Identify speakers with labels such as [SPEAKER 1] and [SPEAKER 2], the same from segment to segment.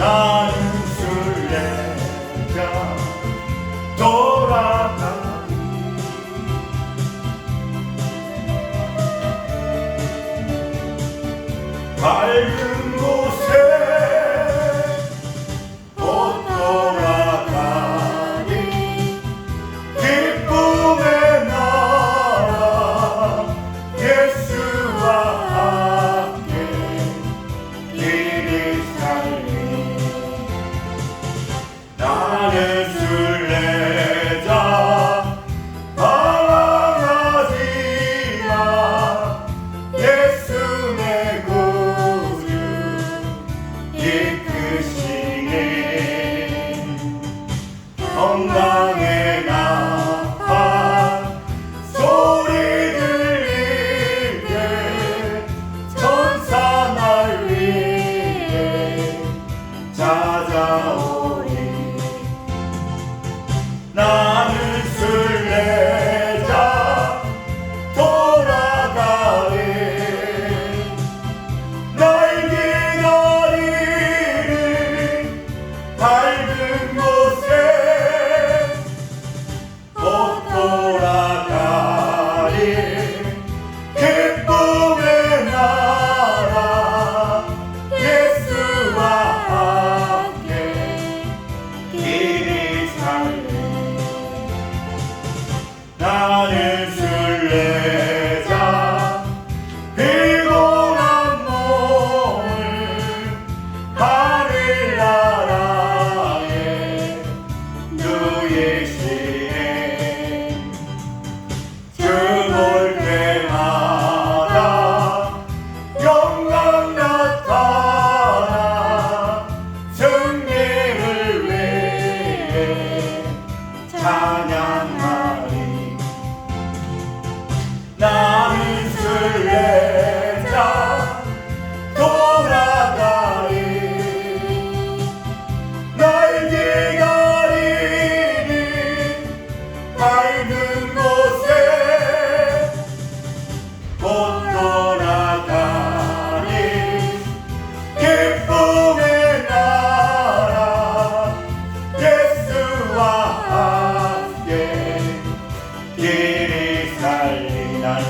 [SPEAKER 1] 나는 순례자 돌아가니 밝은 곳에 못 돌아가니 기쁨의 나라 예수와 함께 길이 살리 나는 순례자 방황하지마 예수 내 구주 이끄시네 건강에 나팔 소리 들릴 때 천사 날 위해 찾아오리 나는 순례자 돌아가리 날 기다리는 밝은 곳에 곧 돌아가리 기쁨의 나라 예수와 함께 길이 살리 나는 순례자 피곤한 몸을 하늘나라에 누이시네 주볼 때마다 영광 나타나 승리를 위해 찬양하리 나는 순례자 돌아가리 날 기다리는 밝은 곳에 곧 돌아가리 기쁨의 나라 예수와 함께 길이 살리 나는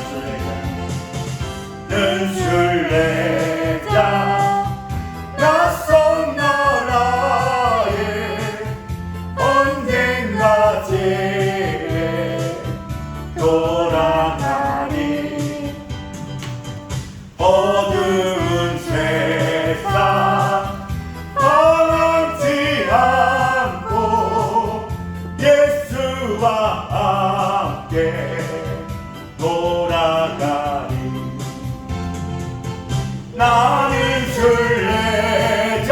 [SPEAKER 1] 순례자 낯선 나라에 언젠가 집에 돌아가니 어두운 세상 방황치 않고 예수와 함께 돌아가리 나는 순례자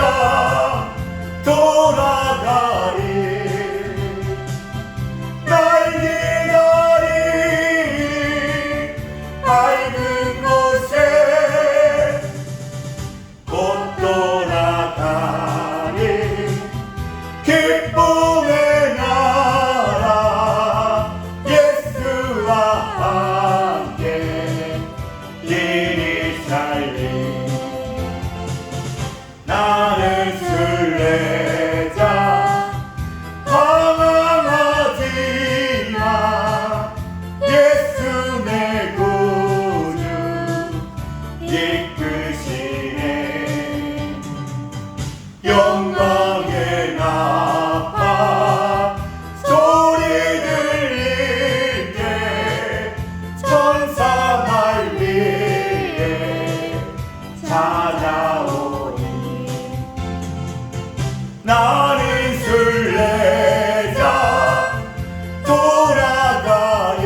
[SPEAKER 1] 돌아가리 날 기다리는 밝은 곳에 곧 돌아가니 기쁨의 나라 예수와 함께 길이 살리 나는 순례자 방황하지마 예수 내 구주 이끄시네 영광의 나팔 소리 들릴 때 천사 날 위해 찾아오니 나는 순례자 돌아가리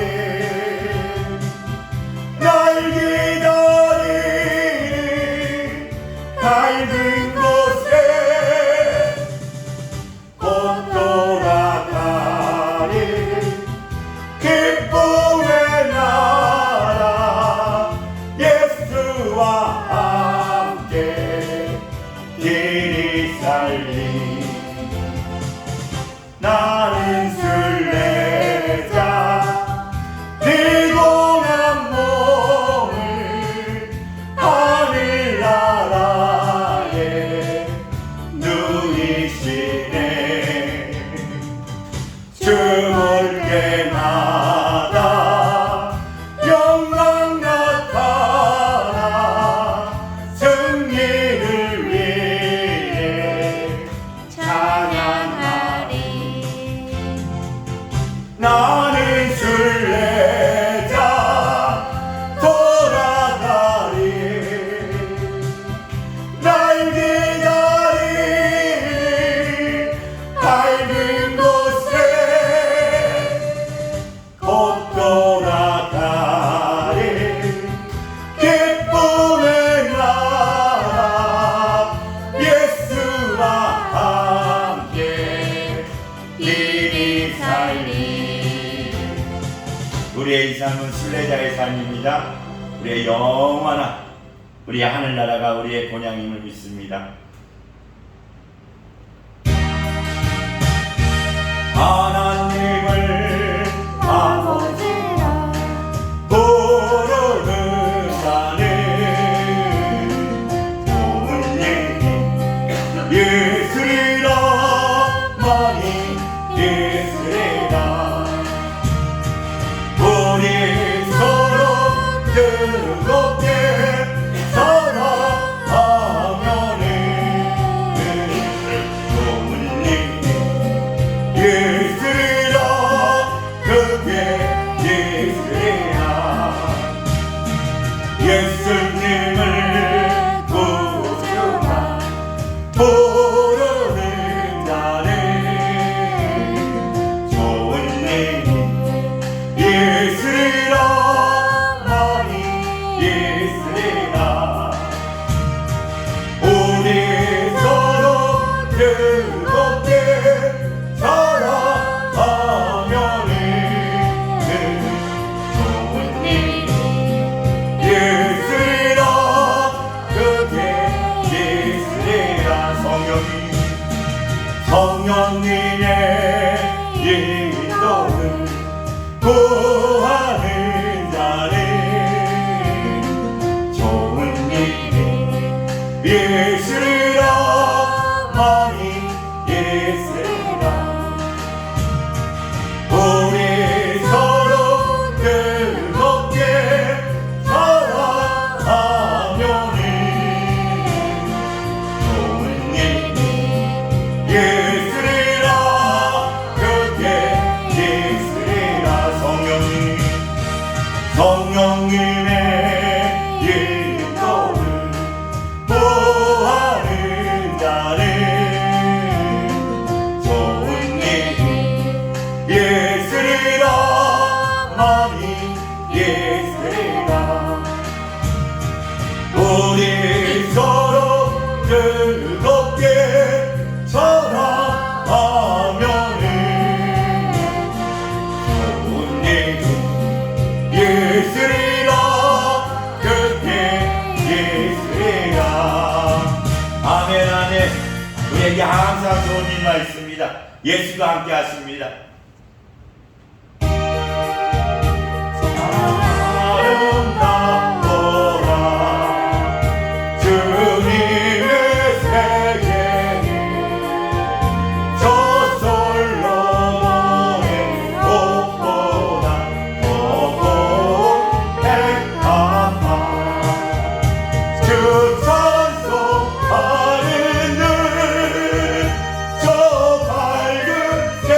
[SPEAKER 1] 날 기다리는 밝은 곳에 곧 돌아가리 기쁨의 나라 예수와 함께 길이 살리 나는 순례자 피곤한 몸을 하늘나라에 누이 우리의 이 삶은 순례자의 삶입니다. 우리의 영원한 우리의 하늘나라가 우리의 본향임을 믿습니다. 하나님을
[SPEAKER 2] 아버지라
[SPEAKER 1] 부르는 자는 좋은 얘기 예수리라 많이 예수리라 우리 서로 뜨겁게 사랑하면은 좋은 얘기 예수리라 그게 예수리라 예수님을 구주라 부르는 자는 좋은 얘기 예수리라 많이 예수리라 우리 서로 뜨겁게 사랑하면은 좋은 일이 예수리라 그게 예수리라 성령님의 인도를 구하는 자는 좋은 일이 예수리라 많이 예수리라 우리 서로 뜨겁게 사랑하면은 좋은 일이 예수리라 그게 예수리라 성령님의 인도를 구하는 자는 좋은 일이 예수리라 많이 예수리라 우리 서로 뜨겁게 사랑하면은 좋은 일이 예수리라 그게 예수리라 아멘 아멘 우리에게 항상 좋은 일만 있습니다. 예수가 함께 하십니다. 아름답도다 주님의 세계는 저 솔로몬의 꽃보다 더 고운 백합화 주 찬송하는 늘 저 밝은 새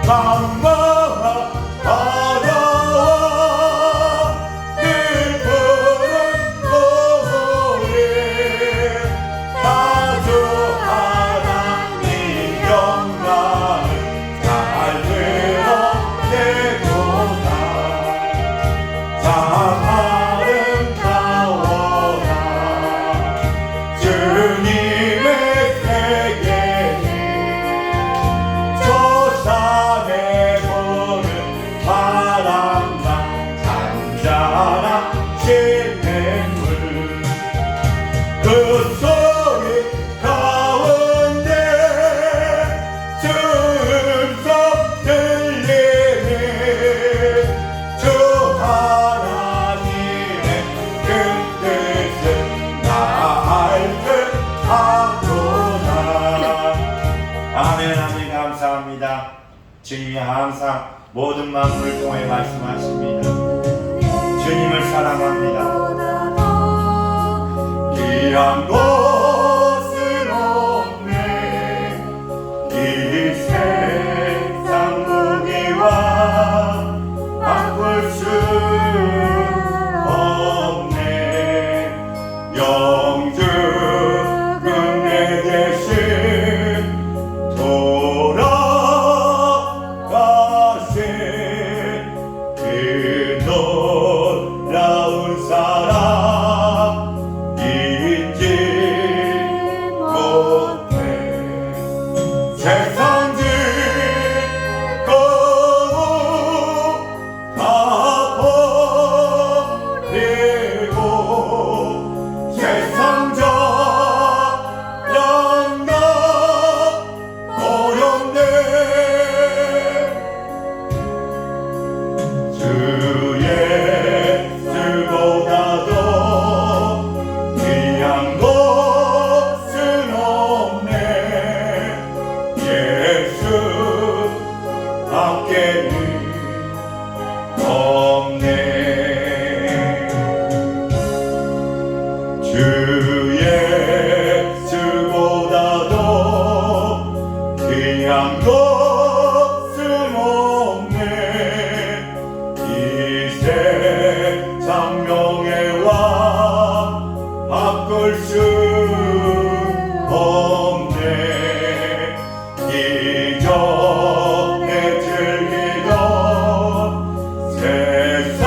[SPEAKER 1] 방망아 바라와 늘 푸른 고을에 아주 하나님 영광을 잘 드러내도다 참 아름다워라 주님의 세계에 저 산에 보는 바람과 잔잔한 시냇물 그 소리 가운데 숨속 들리는 주 하나님의 그 뜻을 나 알 듯하구나. 아멘 아멘. 감사합니다. 주님이 항상 모든 만물을 통해 말씀하십니다. 주님을 사랑합니다. 귀한 것은 없네 이 세상 무기와 바꿀 수 없네 영주 은혜 대신 돌아가신 그 놀라운 사랑 잊지 못해 세상 즐거움 다 버리고 세상 자랑나 어렵네 주 예수보다도 귀한 것은 없네 예수 밖에는 없네 주 예수보다도 귀한 것은 없네 이 세상 명예와 바꿀 수 없네 이전에 즐기던 세상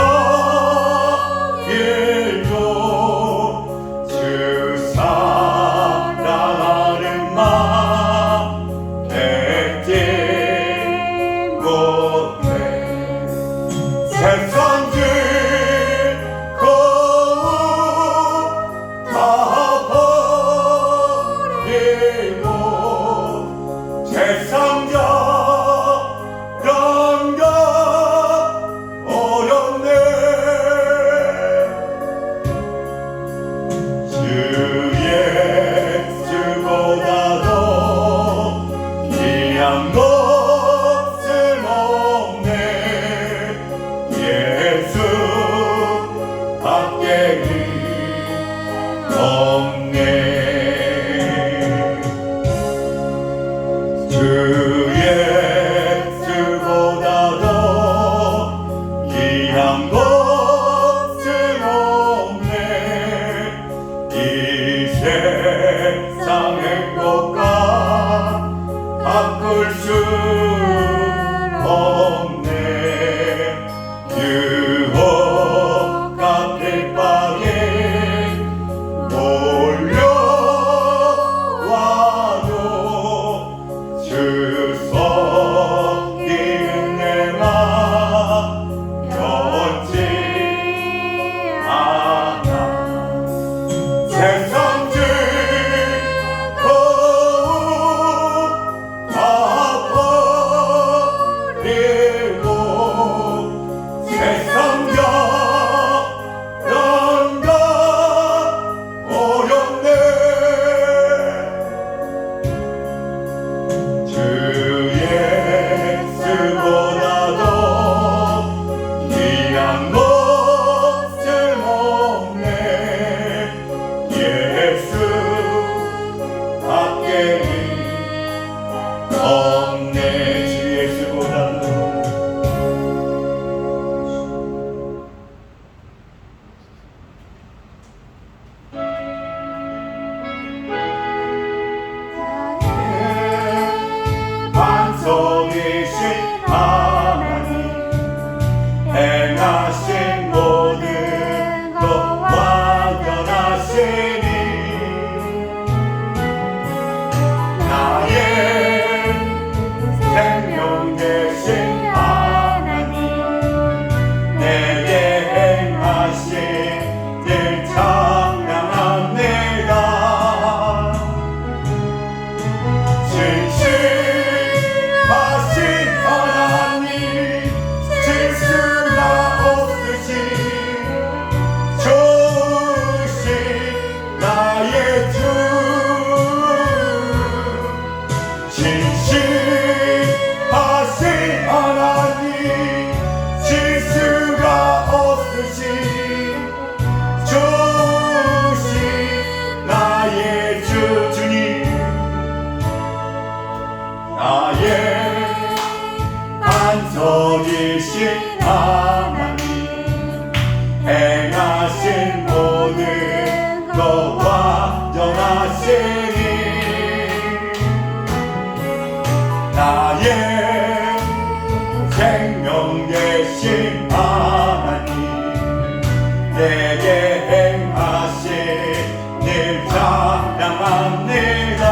[SPEAKER 1] 계신 하나님 행하신 모든 것 완전하시니 나의 생명 되신 하나님 내게 행하신 늘 찬양합니다. 진실하신 하나님 실수가 없으신 좋으신 나의 주 진실하신 하나님 실수가 없으신 좋으신 나의 주 주님 나의 반석이신 하나님 행하신 모든 것 완전하시니 나의 생명 되신 하나님 내게 행하신 늘 찬양합니다.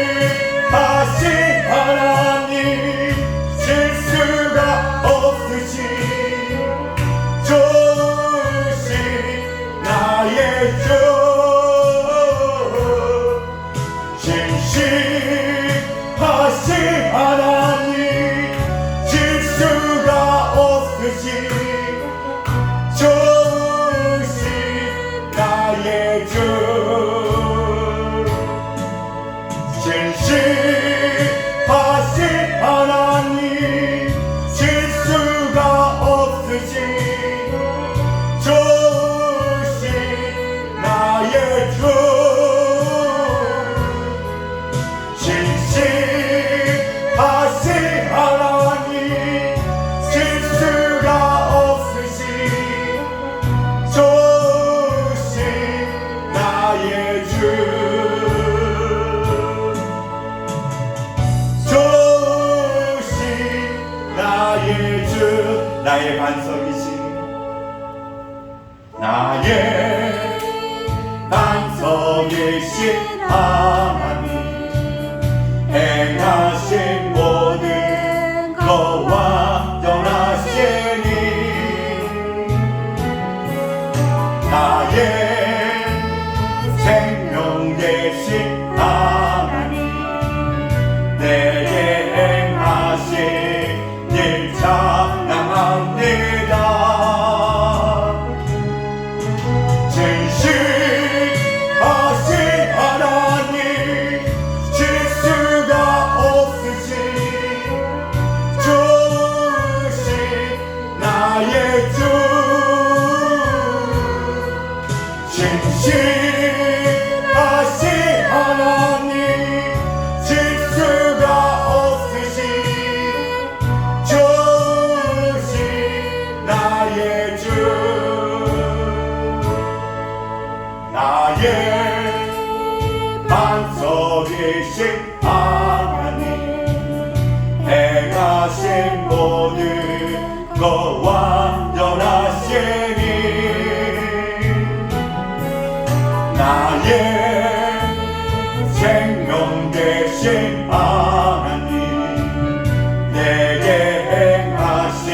[SPEAKER 1] 진실하신 하나님 실수가 없으신 좋으신 나의 주 진실하신 하나님 실수가 없으신 좋으신 나의 주 진실하신 하나님 실수가 없으신 좋으신 나의 주 진실하신 하나님 실수가 없으신 좋으신 나의 주 좋으신 나의 주 나의 반석이신 나의 반석이신 하나님 행하신 모든 것 완전하시니 나의 생명 되신 하나님 내게 행하신 일 찬양합니다. 진실하신 하나님 실수가 없으신 좋으신 나의 주 진실하신 하나님 실수가 없으신 좋으신 나의 주 나의 반석이신 하나님 행하신 모든 것 완전하시니 나의 생명 되신 하나님 내게 행하신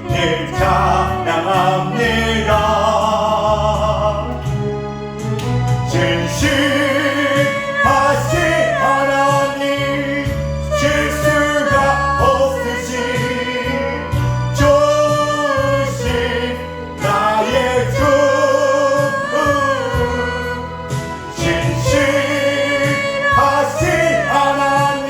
[SPEAKER 1] 일 찬양합니다. 진실하신 하나님 실수가 없으신 좋으신 나의 주 진실하신 하나님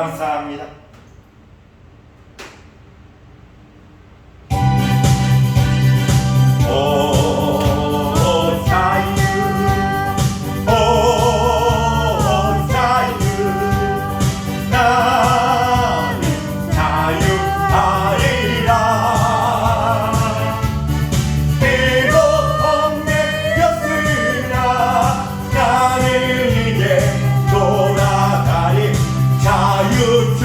[SPEAKER 1] 감사합니다. 오 자유 오 자유 나는 자유하리라 비록 얽매였으나 나는 이제 돌아가리 자유 주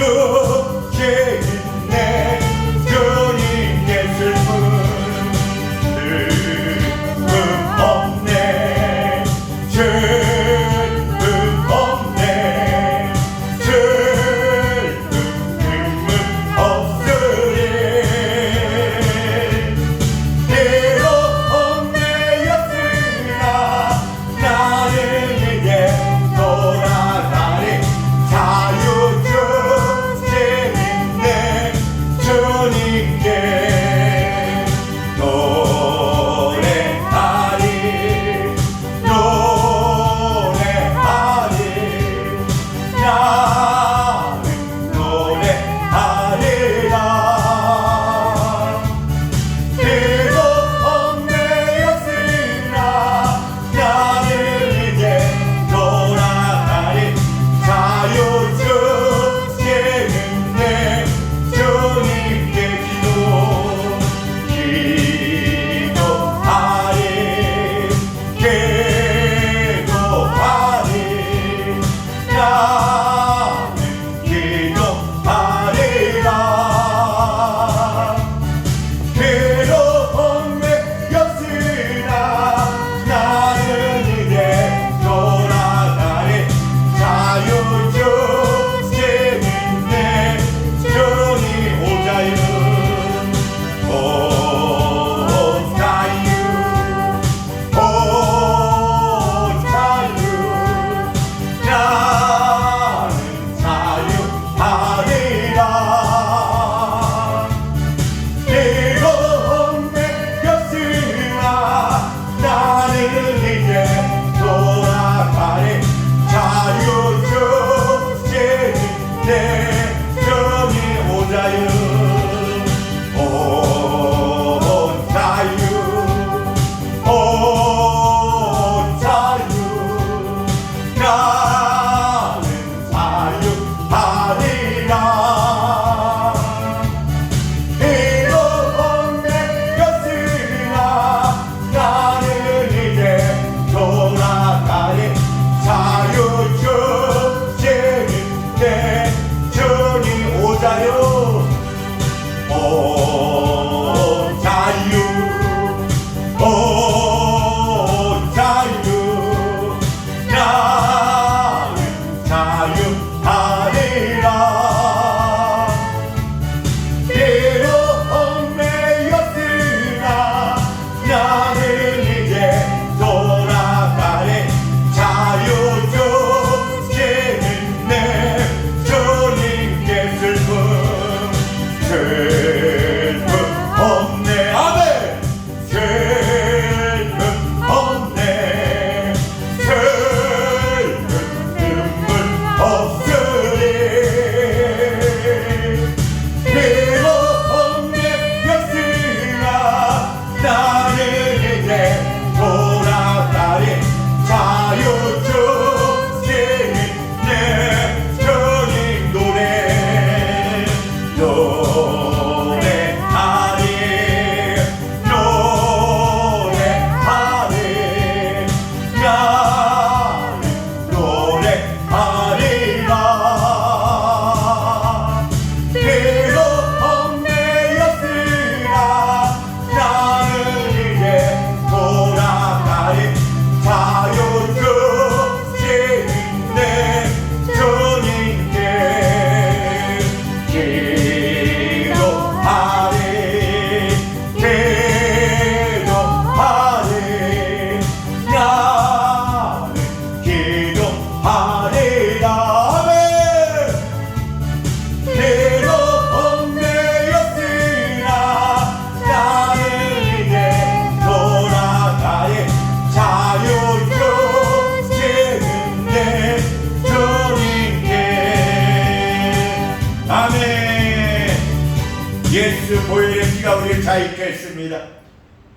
[SPEAKER 1] 자 있겠습니다.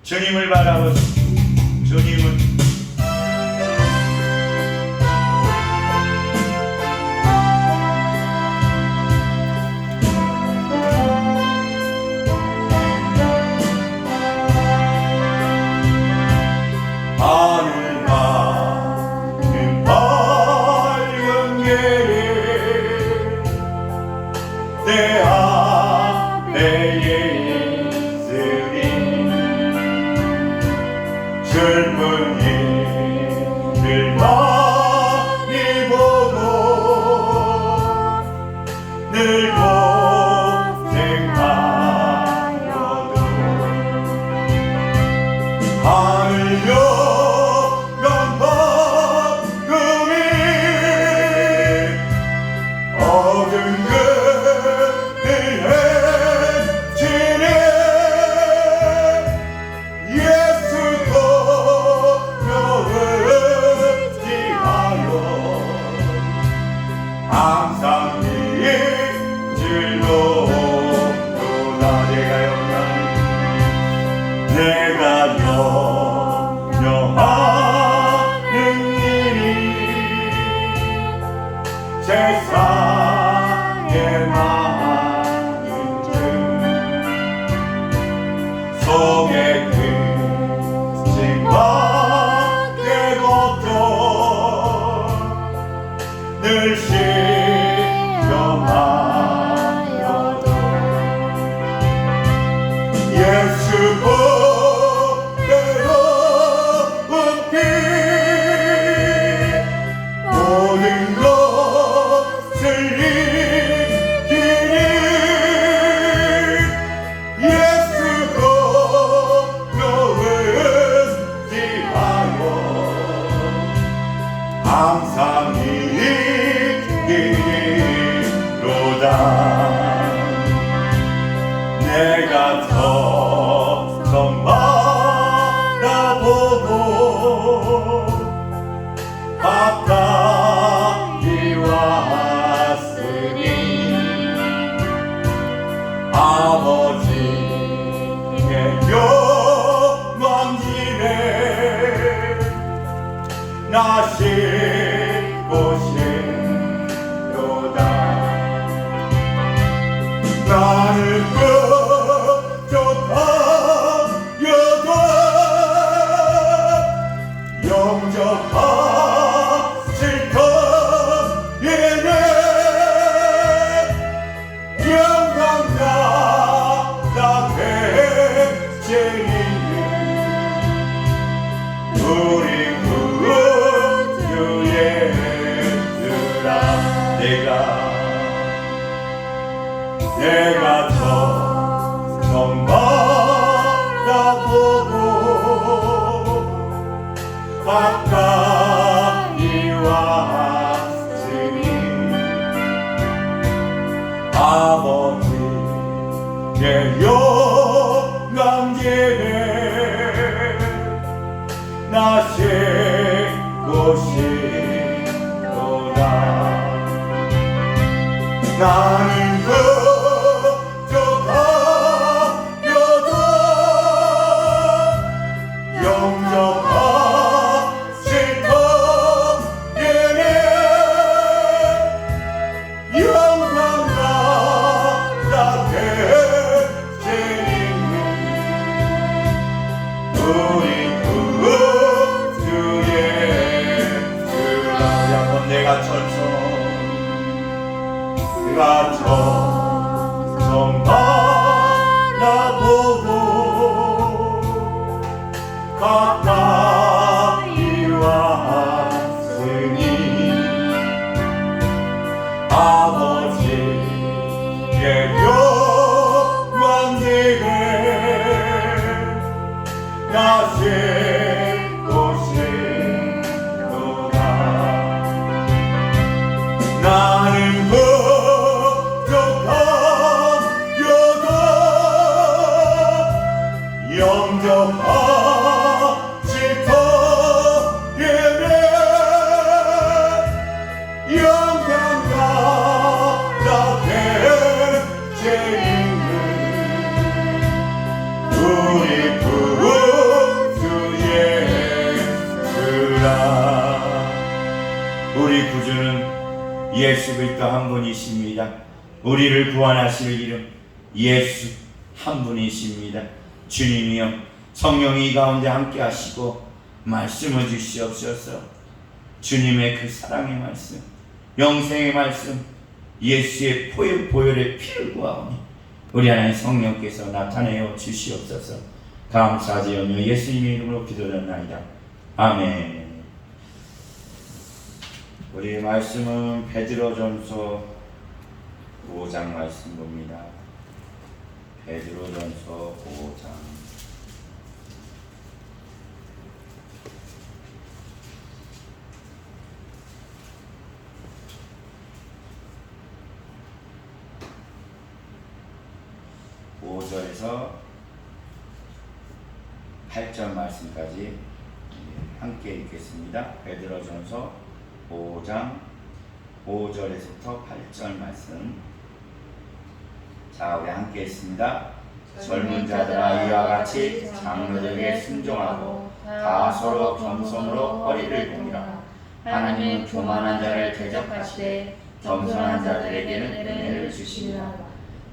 [SPEAKER 1] 주님을 바라보십시오. 주님은 하늘 가는 밝은 길을 내 앞에 있으리 젊은 이들 많이 보고 늘 고생하여도 하늘 영광만금이 얻은 것을 해지네 예수 공로를 지하여 항상 일줄로다 내가 영영하는 일이 세상에 많은 줄 속에 그친 밖에 걱정 늘 시험하여도 예수 모든 것을 이기니 예수 공로를 지하여 항상 이기리로다 내가 더 바라보고 가까이 왔으니 아버지의 영광집에 나 싣고 싶도다 나를 끄적하여도 영접하실 터이네 영광나라 되시니 우리 구주 예수라 내가 점점 바라보고 가까이 왔으니 아버지의 영광집에 나 싣고 싶도다 나는 그저가여도 영접하실 터이네 영광나라 되시니 우리 구주 예수라 한번 내가 천성 예수 그리스도 한 분이십니다. 우리를 구원하실 이름 예수 한 분이십니다. 주님이여 성령이 이 가운데 함께 하시고 말씀을 주시옵소서. 주님의 그 사랑의 말씀, 영생의 말씀, 예수의 보혈의 피를 구하오니 우리 하나님 성령께서 나타내어 주시옵소서. 감사드리며 예수님의 이름으로 기도드렸나이다. 아멘. 우리 말씀은 베드로전서 5장 말씀 봅니다. 베드로전서 5장 5절에서 8절 말씀까지 함께 읽겠습니다. 베드로전서 5장 5절에서부터 8절 말씀. 자, 우리 함께 읽습니다. 젊은 자들아 이와 같이 장로들에게 순종하고 다 서로 겸손으로 허리를 동이라. 하나님은 교만한 자를 대적하시되 겸손한 자들에게는 은혜를 주시리라.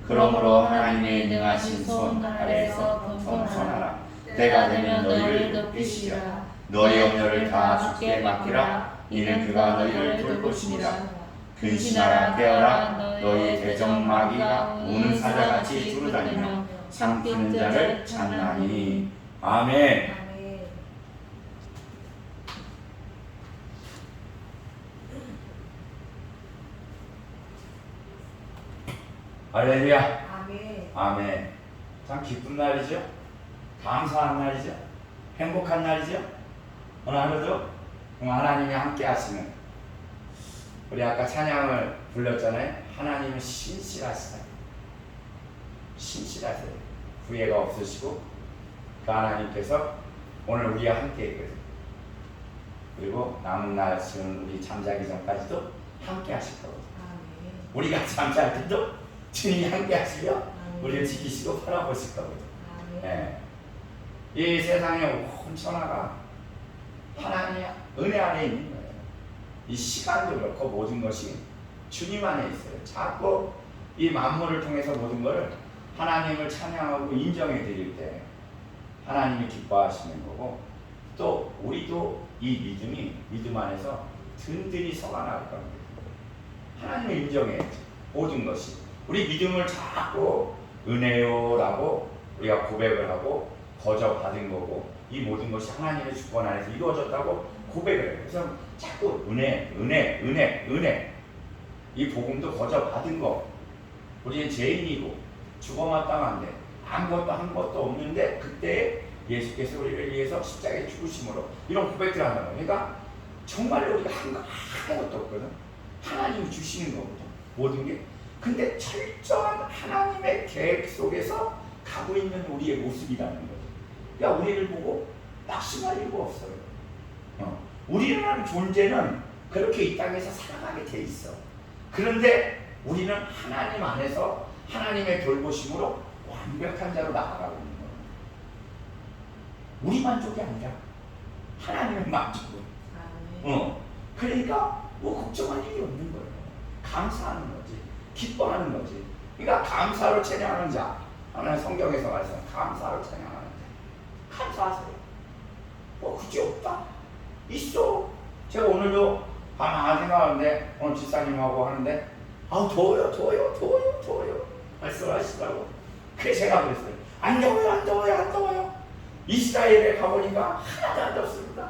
[SPEAKER 1] 그러므로 하나님의 능하신 손 아래에서 겸손하라. 때가 되면 너희를 높이시리라. 너희 염려를 다 주께 맡기라. 이는 그가 너희를 돌보시니라. 근신하라 깨어라. 너희 대적 마귀가 우는 사자같이 두루다니며 삼키는 자를 찾나니. 아멘. 할렐루야.
[SPEAKER 2] 아멘.
[SPEAKER 1] 아멘. 참 기쁜 날이죠. 감사한 날이죠. 행복한 날이죠. 오늘 하루도 하나님이 함께 하시는, 우리 아까 찬양을 불렀잖아요. 하나님은 신실하시다. 신실하세요. 후회가 없으시고 그 하나님께서 오늘 우리와 함께 있거든요. 그리고 남은 날은 우리 잠자기 전까지도 함께 하실 거거든요. 우리가 잠잘 때도 주님이 함께 하시며 우리를 지키시고 바라보실 거거든요. 네. 이 세상에 온 천하가 하나님의 은혜 안에 있는 거예요. 이 시간도 그렇고 모든 것이 주님 안에 있어요. 자꾸 이 만물을 통해서 모든 것을 하나님을 찬양하고 인정해 드릴 때 하나님이 기뻐하시는 거고, 또 우리도 이 믿음 안에서 든든히 서가 나갈 겁니다. 하나님을 인정해야지. 모든 것이 우리 믿음을 자꾸 은혜요라고 우리가 고백을 하고 거저 받은 거고, 이 모든 것이 하나님의 주권 안에서 이루어졌다고 고백을 해요. 그래서 자꾸 은혜 이 복음도 거저 받은 거. 우리는 죄인이고 죽어만 땅한데 아무것도 한 것도 없는데 그때 예수께서 우리를 위해서 십자가에 죽으심으로 이런 고백들을 한다는 거예요. 그러니까 정말로 우리가 한 거 아무것도 없거든. 하나님이 주시는 거거든, 모든 게. 근데 철저한 하나님의 계획 속에서 가고 있는 우리의 모습이라는 거죠. 그러니까 우리를 보고 낙심할 이유가 없어요. 우리라는 존재는 그렇게 이 땅에서 살아가게 돼 있어. 그런데 우리는 하나님 안에서 하나님의 돌보심으로 완벽한 자로 나아가고 있는 거예요. 우리 만족이 아니라 하나님의 만족을. 그러니까 뭐 걱정할 일이 없는 거예요. 감사하는 거지, 기뻐하는 거지. 그러니까 감사로 찬양하는 자, 하나님 성경에서 말씀, 감사로 찬양하는 자, 감사하세요. 뭐 굳이 없다, 있어. 제가 오늘도 가만히 생각하는데 오늘 집사님하고 하는데 더워요 말씀하시더라고. 그래서 제가 그랬어요. 안 더워요. 이스라엘에 가보니까 하나도 안 덥습니다.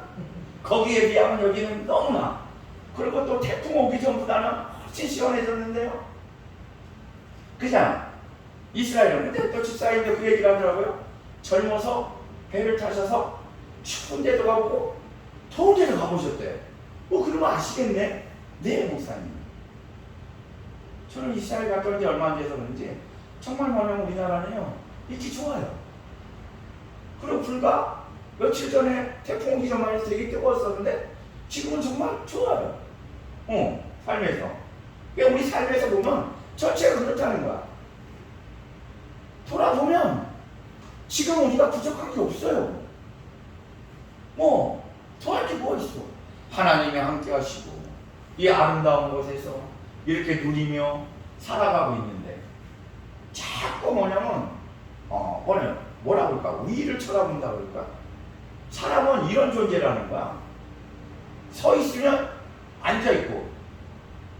[SPEAKER 1] 거기에 비하면 여기는 너무나. 그리고 또 태풍 오기 전보다는 훨씬 시원해졌는데요. 그냥 이스라엘은. 근데 또 집사님도 그 얘기를 하더라고요. 젊어서 배를 타셔서 추운 데도 가보고 더운 데도 가보셨대. 그러면 아시겠네. 네, 목사님. 저는 이스라엘 갔다 온 지 얼마 안 돼서 그런지 정말 많은 우리나라는요 이렇게 좋아요. 그리고 불과 며칠 전에 태풍 오기 전만 해도 되게 뜨거웠었는데 지금은 정말 좋아요. 삶에서. 그러니까 우리 삶에서 보면 전체가 그렇다는 거야. 돌아보면 지금 우리가 부족한 게 없어요. 더할 게 뭐 있어. 하나님이 함께 하시고 이 아름다운 곳에서 이렇게 누리며 살아가고 있는데 자꾸 뭐냐면 뭐라 그럴까? 위를 쳐다본다 그럴까? 사람은 이런 존재라는 거야. 서 있으면 앉아 있고,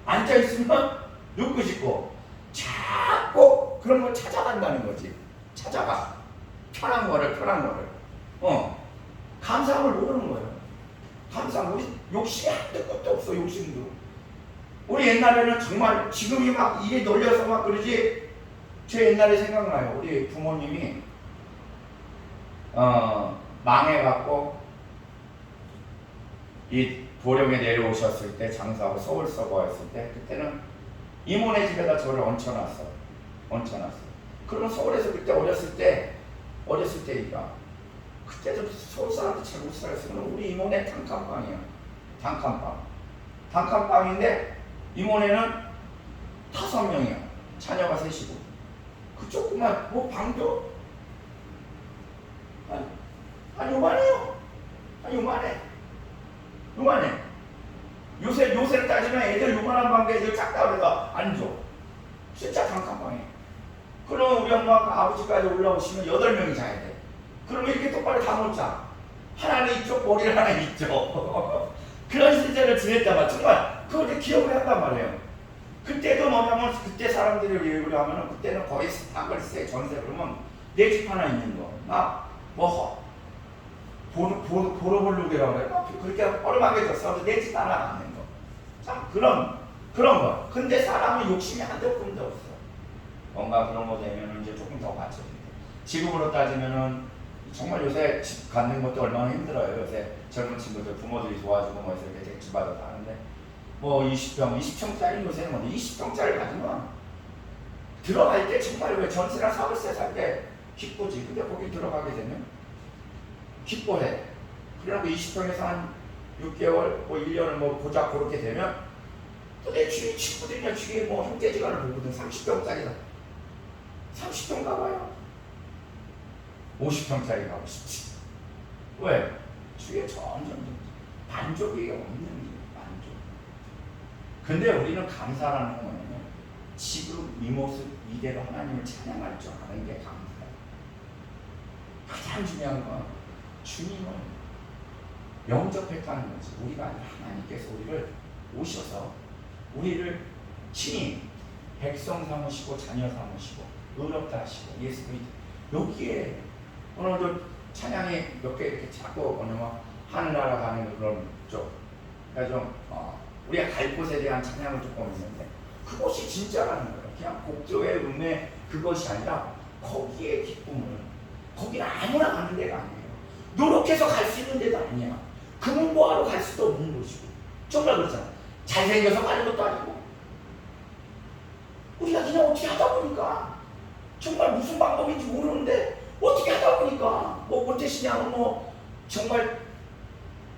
[SPEAKER 1] 앉아 있으면 눕고 싶고, 자꾸 그런 걸 찾아간다는 거지. 찾아가. 편한 거를. 감사함을 모르는 거예요. 감사함. 우리 욕심이 한도 끝도 없어, 욕심도. 우리 옛날에는 정말 지금이 막 일이 놀려서 막 그러지. 제 옛날에 생각나요. 우리 부모님이 망해갖고 이 보령에 내려오셨을 때 장사하고 서울 서거했을 때 그때는 이모네 집에다 저를 얹혀놨어. 그러면 서울에서 그때 어렸을 때니까 그때도 서울 사람들 잘 못 살았어요. 우리 이모네 단칸방이야. 단칸방인데 이모네는 5명이야. 자녀가 3이고 그 조그만 방도 요만해요. 요만해. 요새를 따지면 애들 요만한 방에 애들 작다 그래서 안 줘. 진짜 단칸방에. 그럼 우리 엄마가 아버지까지 올라오시면 8명이 자야 돼. 그러면 이렇게 똑바로 다 못 자. 하나는 이쪽, 머리를 하나 이쪽. 그런 시대를 지냈다가 정말 그걸 기억을 한단 말이에요. 그때도 뭐냐면 그때 사람들을 얘기를 하면은 그때는 거의 사글세 전세 그러면 내 집 하나 있는 거. 보로볼룩이라고 그래. 그렇게 얼마게 줬어. 내 집 하나 갖는 거. 참 그런 거. 근데 사람은 욕심이 한도 끝도 없어. 뭔가 그런 거 되면은 이제 조금 더 갖춰진다. 지금으로 따지면은 정말 요새 집 갖는 것도 얼마나 힘들어요. 요새 젊은 친구들 부모들이 도와주고 뭐 해서 이렇게 대출받아서 하는데 뭐 20평짜리 요새는 뭐 20평짜리 가지면 들어갈 때 정말 왜 전세랑 사월세 살 때 기쁘지. 근데 거기 들어가게 되면 기뻐해. 그러고 20평에서 한 6개월, 뭐 1년을 뭐 보자 그렇게 되면 또 내 주위 친구들이나 주위에 뭐 형제지간을 보거든. 30평짜리다. 30평 가봐요. 50평짜리 가고 싶지. 왜? 주위에 점점 만족이 없는 만족. 근데 우리는 감사라는 거는 지금 이 모습 이대로 하나님을 찬양할 줄 아는 게 감사예요. 가장 중요한 건 주님을 영접했다는 거지. 우리가 아니라 하나님께서 우리를 오셔서 우리를 친히 백성 삼으시고 자녀 삼으시고 의롭다 하시고 예수 그리스도 여기에 오늘도 찬양이 몇 개 이렇게 자꾸 하늘나라 가는 그런 쪽 그러니까 좀 우리가 갈 곳에 대한 찬양을 조금 있는데 그것이 진짜라는 거예요. 그냥 곡조의 음의 그것이 아니라 거기에 기쁨을 거기는 아무나 가는 데가 아니에요. 노력해서 갈 수 있는 데도 아니야. 금은보화로 갈 수도 없는 곳이고 정말 그렇잖아. 잘생겨서 가는 것도 아니고 우리가 그냥 어떻게 하다 보니까 정말 무슨 방법인지 모르는데 어떻게 하다 보니까 뭐 모태신앙은 뭐 정말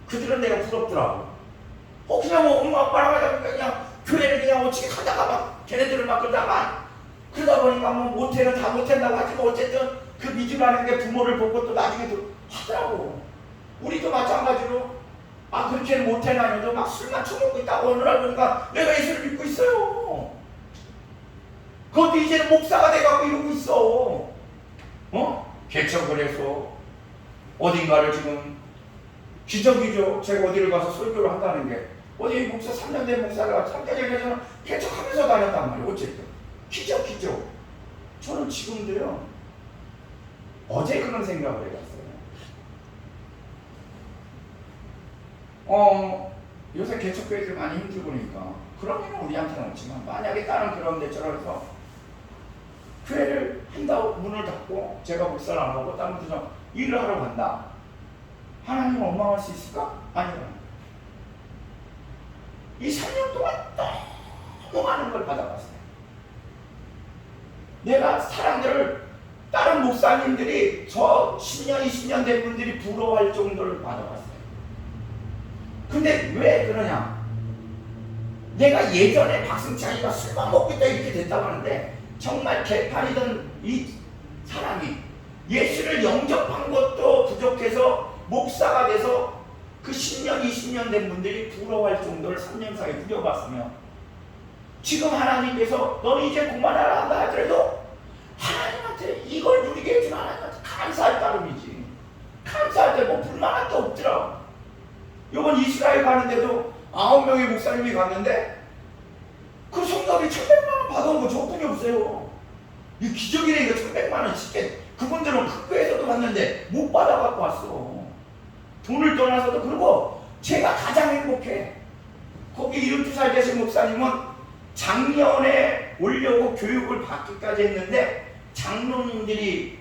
[SPEAKER 1] 그들은 내가 부럽더라고. 그냥 뭐 엄마 아빠랑 하다 보니까 그냥 교회를 그냥 어떻게 가다가 막 걔네들을 막 그러다 보니까 뭐 모태는 다 못한다고 하지만 어쨌든 그 믿음이라는 게 부모를 보고 또 나중에도 하더라고. 우리도 마찬가지로 그렇게는 못해나요. 막 술만 처먹고 있다고 어느 날 보니까 내가 예수를 믿고 있어요. 그것도 이제는 목사가 돼가고 이러고 있어. 개척을 해서 어딘가를 지금 기적이죠. 제가 어디를 가서 설교를 한다는 게 어디 목사 3년 된 목사가 3년에서 개척하면서 다녔단 말이에요. 어쨌든 기적. 저는 지금도요. 어제 그런 생각을 해봤어요. 요새 개척교회들 많이 힘들고 그러니까 그런 일은 우리한테는 없지만 만약에 다른 그런 데처럼 해서 교회를 한다고 문을 닫고 제가 목사를 안 하고 다른 데서 일을 하러 간다. 하나님은 원망할 수 있을까? 아니요. 이 3년 동안 너무 많은 걸 받아봤어요. 내가 사람들을 다른 목사님들이 저 10년, 20년 된 분들이 부러워할 정도를 받아봤어요. 근데 왜 그러냐? 내가 예전에 박승창이가 술만 먹고 있다 이렇게 됐다고 하는데 정말 개판이던 이 사람이 예수를 영접한 것도 부족해서 목사가 돼서 그 10년, 20년 된 분들이 부러워할 정도를 3년 사이에 누려봤으며 지금 하나님께서 너는 이제 그만하라 한다 하더라도 하나님한테 이걸 누리게 해준 하나님한테 감사할 따름이지. 감사할 때 뭐 불만할 게 없더라. 이번 이스라엘 가는데도 9명의 목사님이 갔는데 그 성ገብ이 1,100만 원 받아온 거 저뿐이 없어요. 이 기적이네. 이거 1,100만 원 쉽게. 그분들은 학교에서도 갔는데 못 받아갖고 왔어. 돈을 떠나서도. 그리고 제가 가장 행복해. 거기 72살 되신 목사님은 작년에 오려고 교육을 받기까지 했는데 장로님들이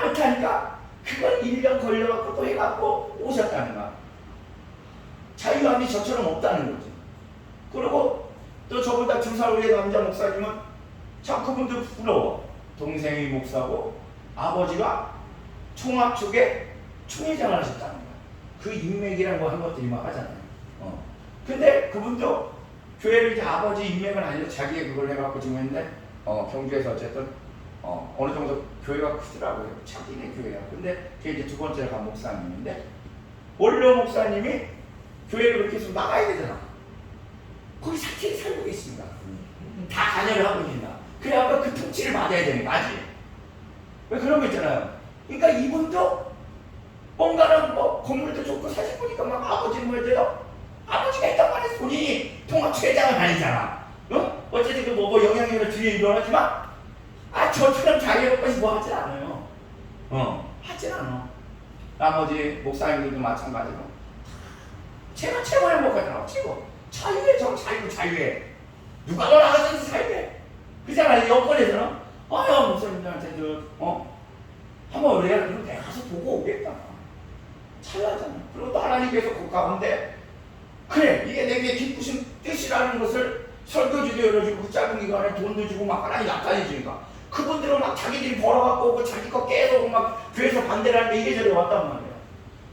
[SPEAKER 1] 못하니까 그걸 1년 걸려갖고 또 해갖고 오셨다는 거야. 자유함이 저처럼 없다는 거지. 그리고 또 저보다 2살 위의 남자 목사님은 참 그분들 부러워. 동생이 목사고 아버지가 총학 쪽에 총회장을 하셨다는 거야. 그 인맥이라는 거 한 것들이 막 하잖아요. 근데 그분도 교회를 이제 아버지 인맥은 아니라 자기의 그걸 해갖고 지금 했는데 경주에서 어쨌든 어느 정도 교회가 크더라고요. 자기네 교회가. 근데 그게 이제 두 번째로 간 목사님인데 원로 목사님이 교회를 그렇게 해서 나가야 되잖아. 거기 사태에 살고 계십니다. 다 간여를 하고 있습니다. 그래야 그 통치를 받아야 되는 거 아지? 왜 그런 거 있잖아요. 그러니까 이분도 뭔가는 뭐 건물도 좋고 사실 보니까 막 아버지는 뭐 돼요? 아버지가 했단 말이야. 본인이 통합회장은 아니잖아. 어쨌든 그 뭐 영향력을 뒤에 일어나지만 저처럼 자기의 것이 뭐 하진 않아요. 하진 않아. 나머지 목사님들도 마찬가지로 제가 최고 행복하더라고. 최고. 자유해. 자유해. 누가 너 나가서 자유해. 그잖아. 여권에서는 목사님들한테 한번 내가 가서 보고 오겠다. 자유하잖아. 그리고 또 하나님께서 그 가운데 그래 이게 내게 기쁘신 뜻이라는 것을 설교지도 열어주고 그 짧은 기간에 돈도 주고 막 하나님 나타내주니까 그분들은 막 자기들이 벌어갖고 오고 자기 거 깨서 막 교회에서 반대를 하는데 이래저래 왔단 말이야.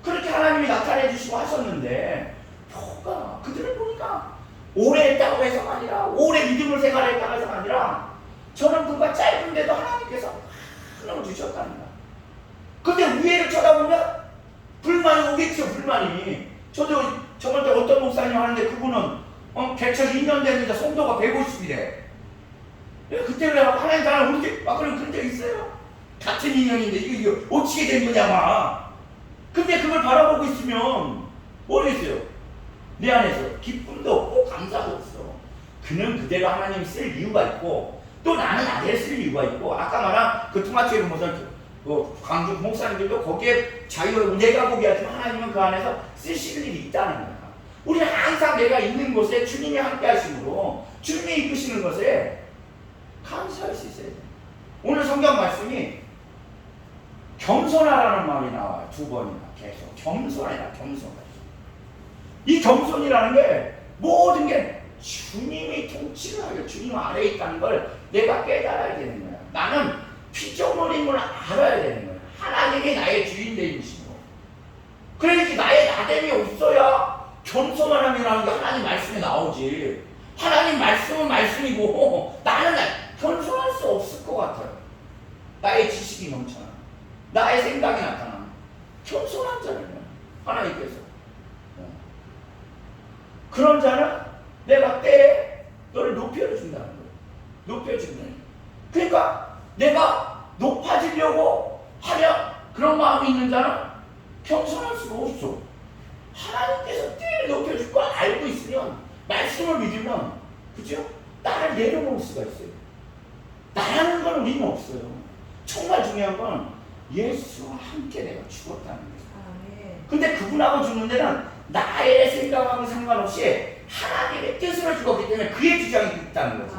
[SPEAKER 1] 그렇게 하나님이 나타내주시고 하셨는데 뭐가 그들을 보니까 오래 했다고 해서가 아니라 오래 믿음을 생활했다고 해서가 아니라 저는 그가 짧은데도 하나님께서 하나님을 주셨다는 거야. 근데 위에를 쳐다보면 불만이 오겠죠. 불만이. 저도 저번 때 어떤 목사님 하는데 그분은 개척 2년 됐는데 성도가 150이래. 그때 왜 하나님 나랑 그렇게 그런 적 있어요? 같은 인연인데 이거 어떻게 된 거냐 막. 근데 그걸 바라보고 있으면 모르겠어요. 내 안에서 기쁨도 없고 감사도 없어. 그는 그대로 하나님이 쓸 이유가 있고 또 나는 나를 쓸 이유가 있고 아까 말한 그 통화체에 무슨 광주 목사님들도 거기에 자유를 내가 보기 하지만 하나님은 그 안에서 쓰실 일이 있다는 거야. 우리는 항상 내가 있는 곳에 주님이 함께 하심으로 주님이 이끄시는 것에 감사할 수 있어야 돼. 오늘 성경 말씀이 겸손하라는 말이 나와요. 2번이나 계속 겸손해라. 이 겸손이라는 게 모든 게 주님이 통치를 하고 주님 아래에 있다는 걸 내가 깨달아야 되는 거야. 나는 피조물임을 알아야 되는 거야. 하나님이 나의 주인되심으로. 그래야지 나의 나됨이 없어야 겸손함이라는 게 하나님 말씀에 나오지. 하나님 말씀은 말씀이고 나는 겸손할 수 없을 것 같아요. 나의 지식이 넘쳐나. 나의 생각이 나타나. 겸손한 자는 하나님께서. 그런 자는 내가 때에 너를 높여준다는 거예요. 높여준다는 거예요. 그러니까 내가 높아지려고 하면 그런 마음이 있는 자는 겸손할 수가 없어. 하나님께서 때를 높여줄 걸 알고 있으면 말씀을 믿으면 그죠? 나를 내려놓을 수가 있어요. 나라는 건 우리는 없어요. 정말 중요한 건 예수와 함께 내가 죽었다는 거예요. 근데 그분하고 죽는 데는 나의 생각하고 상관없이 하나님의 뜻으로 죽었기 때문에 그의 주장이 있다는 거지.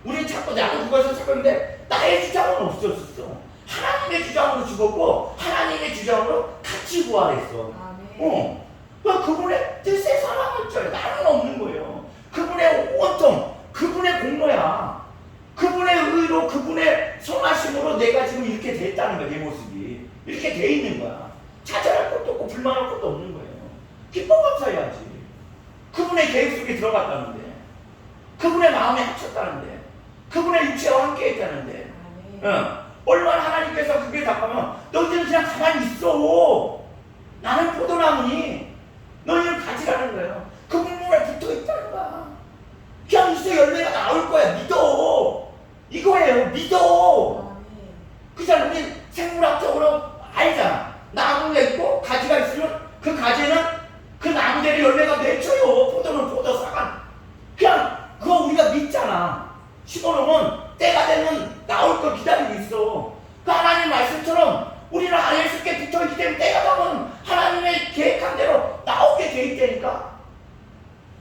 [SPEAKER 1] 우리 자꾸 나도 죽어서 죽었는데 나의 주장은 없었어. 하나님의 주장으로 죽었고 하나님의 주장으로 같이 부활했어. 그분의 뜻에 살아갔죠. 나는 없는 거예요. 그분의 온통, 그분의 공로야. 그분의 의로, 그분의 선하심으로 내가 지금 이렇게 됐다는 거야. 내 모습이 이렇게 돼 있는 거야. 자잘할 것도 없고 불만할 것도 없는 거예요. 기뻐 감사해야지. 그분의 계획 속에 들어갔다는데, 그분의 마음에 합쳤다는데, 그분의 육체와 함께 했다는데, 얼마나 하나님께서 그게 답하면 너희들은 그냥 가만히 있어. 나는 포도나무니 너희는 가지라는 거예요. 그분 몸에 붙어 있다는 거야. 가지는 그 나무대로 열매가 맺혀요. 포도는 포도사가. 그냥 그거 우리가 믿잖아. 심어놓으면 때가 되면 나올 걸 기다리고 있어. 그 하나님 말씀처럼 우리는 안에 쉽게 붙어있기 때문에 때가 되면 하나님의 계획한 대로 나오게 돼 있다니까.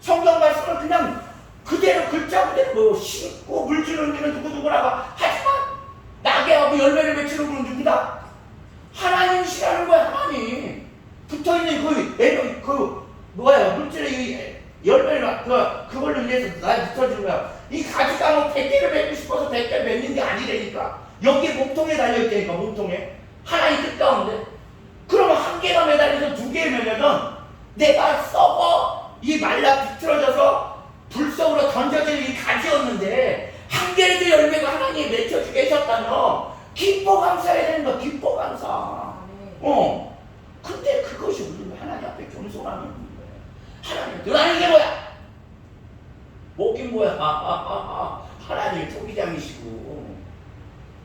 [SPEAKER 1] 성경 말씀은 그냥 그대로 글자 그대로 뭐 심고 물 주는 데는 누구누구라고 하지만 나게하고 열매를 맺히는 분은 누구다? 하나님이시라는 거야. 하나님 붙어있는 그 뭐야 물질의 이 열매를 그걸로 인해서 날 붙어주는 거야. 이 가지가 뭐 100개를 맺고 싶어서 100개를 맺는 게 아니라니까. 여기에 몸통에 달려있다니까. 몸통에 하나님 뜻 가운데. 그러면 한 개가 매달려서 두 개에 매려면 내가 썩어 이 말라 비틀어져서 불 속으로 던져질 이 가지였는데 한 개라도 열매가 하나님이 맺혀주게 하셨다면 기뻐 감사해야 되는 거야. 기뻐 감사. 근데 그것이 우리는 하나님 앞에 겸손함이 없는 거야. 하나님 너는 이게 뭐야? 뭐긴 뭐야? 하나님이 토기장이시고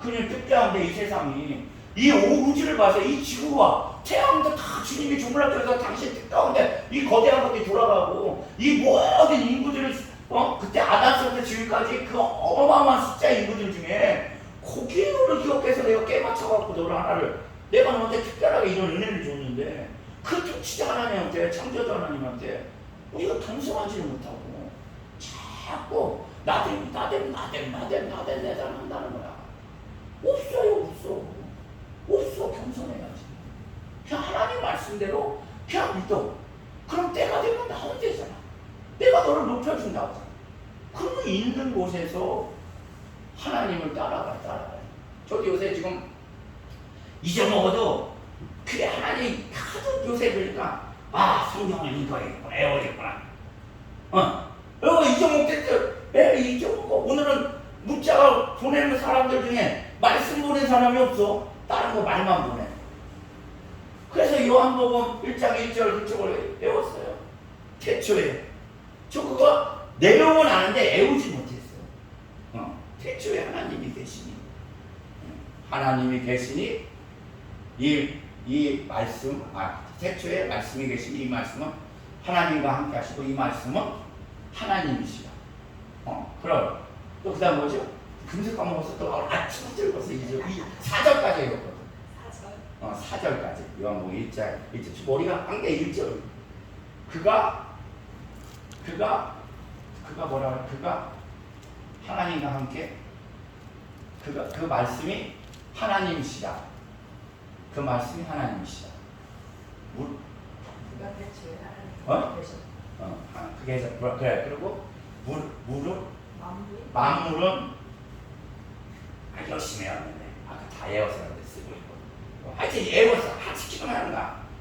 [SPEAKER 1] 그냥 뜻대한데 이 세상이 이 우주를 봐서 이 지구와 태양도 다 주님이 주물러줘서 당신 뜻 가운데 이 거대한 것들이 돌아가고 이 모든 인구들을 그때 아담서부터 지금까지 그 어마어마한 숫자 인구들 중에 거기에 너를 기억해서 내가 깨맞춰갖고 너를 하나를 내가 너한테 특별하게 이런 은혜를 줬는데 그 통치자 하나님한테 창조자 하나님한테 우리가 겸손하지를 못하고 자꾸 나대한다는 거야. 없어요. 없어. 겸손해야지. 그냥 하나님 말씀대로 그냥 믿어. 그럼 때가 되면 나오면 되잖아. 내가 너를 높여준다고. 그러면 있는 곳에서 하나님을 따라가요. 저도 요새 지금 잊어먹어도 그래 하나님 하도 요새 그러니까 성경을 읽어야겠구나. 외워야겠구나. 잊어먹고 오늘은 문자가 보내는 사람들 중에 말씀 보낸 사람이 없어. 다른 거 말만 보내. 그래서 요한복음 1장 1절 그쪽을 외웠어요. 태초에. 저 그거 내용은 아는데 외우지 못했어요. 태초에 하나님이 계시니. 하나님이 계시니 이 말씀, 태초에 말씀이 계시니 이 말씀은 하나님과 함께 하시고 이 말씀은 하나님이시다. 그럼 또 그 다음 뭐죠? 금세 까먹어서 또 아침부터 읽었어. 이 4절까지 읽었거든. 4절까지. 요한복음 1장 머리가 한 개 1절. 그가 뭐라 그래? 그가 하나님과 함께 그 말씀이 하나님이시다. 그 말씀이 하나님이시다.
[SPEAKER 3] 그가 대체에 하나님
[SPEAKER 1] 그게 해서 그래. 그리고 물은 만물은 열심히 해왔는데 다 외워서 쓰고 있고 하여튼 외워서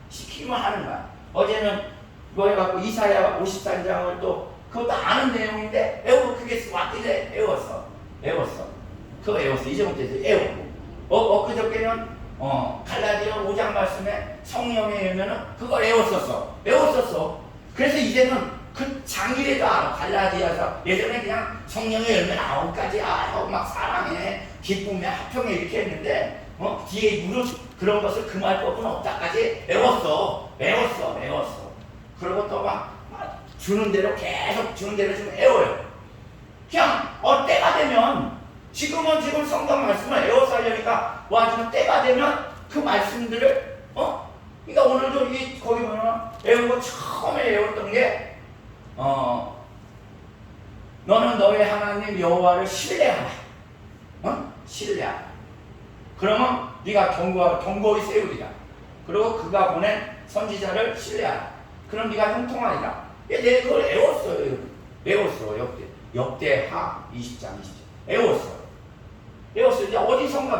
[SPEAKER 1] 시키기만 하는 거야. 어제는 뭐 해갖고 이사야 53장을 또 그것도 아는 내용인데 외우고 그게 왔길래 외웠어. 그거 외웠어. 잊어먹겠어. 외우고 엊그저께는 갈라디아 5장 말씀에 성령의 열매는 그걸 외웠었어. 그래서 이제는 그 장일에도 알아. 갈라디아서 예전에 그냥 성령의 열매 9가지 하고 막 사랑해, 기쁨에 화평에 이렇게 했는데 뒤에 무릇 그런 것을 금할 법은 없다까지 외웠어. 그리고 또 막 주는 대로 계속 주는 대로 좀 외워요. 그냥 때가 되면 지금 성경 말씀을 외워서 하려니까 지금 때가 되면 그 말씀들을 그러니까 오늘도 거기 보면 외운 거 처음에 외웠던 게 너는 너의 하나님 여호와를 신뢰하라. 신뢰하라. 그러면 네가 견고히 세우리라. 그리고 그가 보낸 선지자를 신뢰하라. 그럼 네가 형통하리라. 내가 그걸 외웠어. 역대하 20장. 외웠어. 이제 어디선가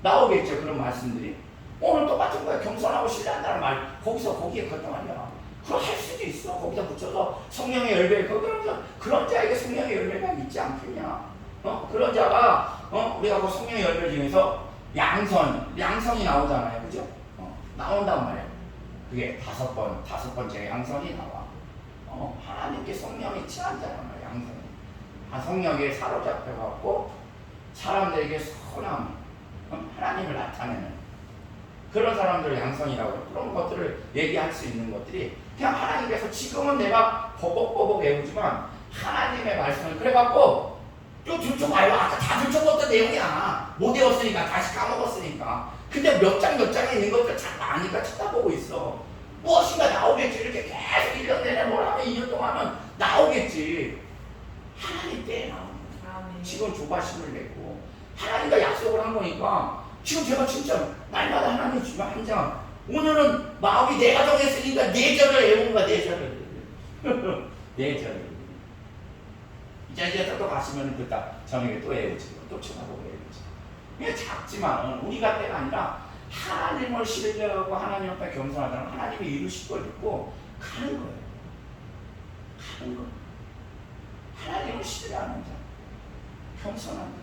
[SPEAKER 1] 나오겠죠. 그런 말씀들이. 오늘 똑같은 거야. 겸손하고 신뢰한다는 말. 거기에 그것도 아니야. 그거 할 수도 있어. 거기다 붙여서 성령의 열매. 그런 자에게 성령의 열매가 있지 않겠냐. 그런 자가 우리가 그 성령의 열매 중에서 양선이 나오잖아요. 그죠? 나온단 말이에요. 그게 다섯 번째 양선이 나와. 하나님께 성령이 친한 자란 말이야. 양선이. 성령에 사로잡혀갖고 사람들에게 선함, 하나님을 나타내는 그런 사람들을 양성이라고 그런 것들을 얘기할 수 있는 것들이 그냥 하나님께서 지금은 내가 버벅버벅 외우지만 하나님의 말씀을 그래갖고 좀 들춰봐요. 아까 다 들춰봤던 내용이야. 못 외웠으니까 다시 까먹었으니까. 근데 몇 장에 있는 것들 잘 아니까 쳐다보고 있어. 무엇인가 나오겠지. 이렇게 계속 1년 내내 뭘 하면 2년 동안은 나오겠지. 하나님 때에 나오는 거야. 지금 조바심을 내고 하나님과 약속을 한 거니까 지금 제가 진짜 날마다 하나님 주면 한 장. 오늘은 마음이 내가 정했으니까 네 절을 외운 거야. 네 절을. 네 절을. 이제 또 가시면 그딱 저녁에 또 외우지. 또 쳐다보고 외우지. 그냥 작지만 우리가 때가 아니라 하나님을 신뢰하고 하나님 앞에 겸손하다는 하나님이 이루실 걸 믿고 가는 거예요. 가는 거예요. 하나님을 신뢰하는 자, 겸손한 자,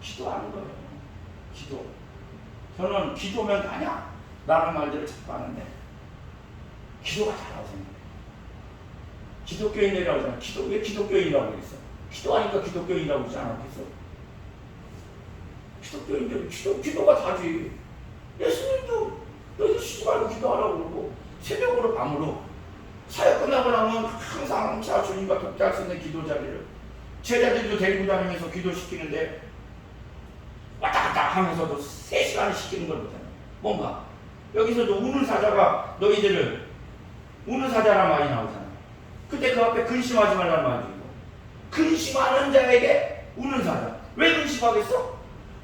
[SPEAKER 1] 기도하는 거예요. 기도. 저는 기도면 다냐? 라는 말들을 자꾸 하는데 기도가 다라고 생각해요. 기독교인이라고 하잖아. 왜 기독교인이라고 그랬어? 기도하니까 기독교인이라고 그러지 않았겠어? 기독교인들 기도가 다지. 예수님도 너희 쉬지 말고 기도하라고 그러고 새벽으로 밤으로 사역 끝나고 나면 항상 자 주님과 독대할 수 있는 기도 자리를 제자들도 데리고 다니면서 기도시키는데 왔다 갔다 하면서도 3시간을 시키는 걸 보잖아요. 뭔가 여기서도 우는 사자가 너희들을 우는 사자란 말이 나오잖아요. 근데 그 앞에 근심하지 말라는 말이 있고 근심하는 자에게 우는 사자. 왜 근심하겠어?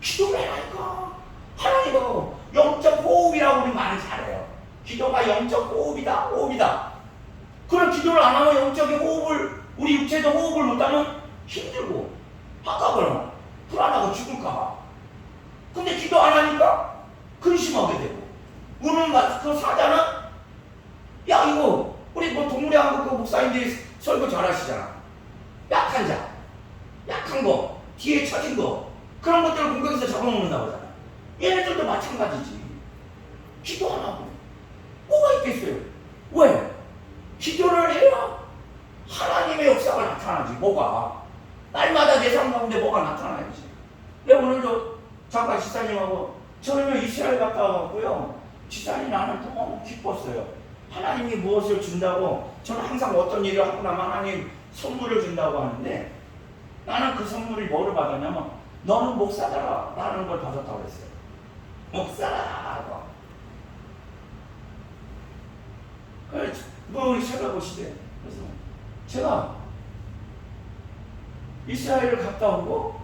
[SPEAKER 1] 기도를 해라니까. 하나님하고 영적 호흡이라고 우리 말을 잘해요. 기도가 영적 호흡이다. 호흡이다. 그런 기도를 안 하면 영적인 호흡을 우리 육체도 호흡을 못하면 힘들고 아까거나 불안하고 죽을까봐. 근데 기도 안 하니까 근심하게 되고 우는 그 사자는 야 이거 우리 뭐 동물의한국 그 목사님들이 설교 잘하시잖아. 약한 자, 약한 거, 뒤에 처진 거 그런 것들을 공격해서 잡아먹는다고 하잖아. 얘네들도 마찬가지지. 기도 안 하고 뭐가 있겠어요? 왜? 기도를 해야 하나님의 역사가 나타나지. 뭐가? 날마다 내 삶 가운데 뭐가 나타나야지. 내가 오늘도 잠깐 지사님하고 저는 이스라엘 갔다 와갖고요. 지사님 나는 너무 기뻤어요. 하나님이 무엇을 준다고 저는 항상 어떤 일을 하고 나면 하나님 선물을 준다고 하는데 나는 그 선물이 뭐를 받았냐면 너는 목사다라 라는 걸 받았다고 했어요. 목사라고. 뭐 찾아보시대. 그래서 제가 이스라엘을 갔다 오고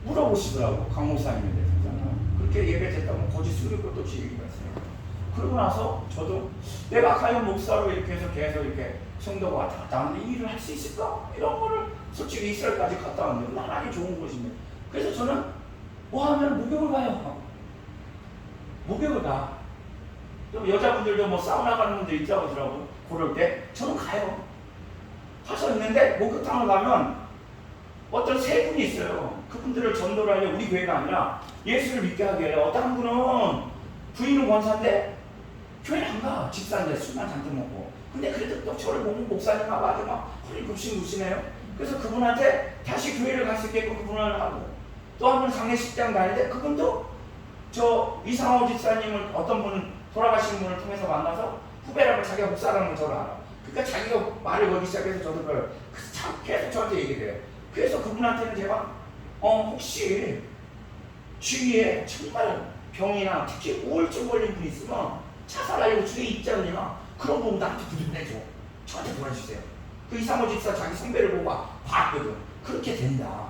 [SPEAKER 1] 물어보시더라고. 강 목사님에 대해서. 그렇게 예배했다면 거짓 수릴 것도 지기가 있어요. 그러고 나서 저도 내가 과연 목사로 이렇게 해서 계속 이렇게 성도가 왔다 갔다 하는데 이 일을 할 수 있을까? 이런 거를 솔직히 이스라엘까지 갔다 왔는데 하나님 좋은 곳인데 그래서 저는 뭐 하면 목욕을 가요. 목욕을 가. 좀 여자분들도 뭐 사우나 가는 분들 있다고 하더라고. 그럴 때 저는 가요. 가서 있는데 목욕탕을 가면 어떤 세 분이 있어요. 그분들을 전도를 하려 우리 교회가 아니라 예수를 믿게 하게 해요. 어떤 분은 부인은 권사인데 교회를 안 가. 집사인데 술만 잔뜩 먹고. 근데 그래도 또 저를 보면 목사님하고 아주 막 허리 굽신굽신해요. 그래서 그분한테 다시 교회를 갈 수 있게끔 그분을 하고 또 한 분 장례식장 다니는데 그분도 저 이상호 집사님을 어떤 분은 돌아가신 분을 통해서 만나서 후배라고 자기가 목사라는 걸 저를 알아. 그러니까 자기가 말을 걸기 시작해서 저도 그걸 참 계속 저한테 얘기를 해요. 그래서 그분한테는 제가 혹시 주위에 정말 병이나 특히 우울증 걸린 분이 있으면 자살하려고 주위에 있지 않느냐 그런 분 나한테 부탁해줘. 저한테 보내주세요. 그 이상호 집사 자기 선배를 보고 봤거든. 그렇게 된다.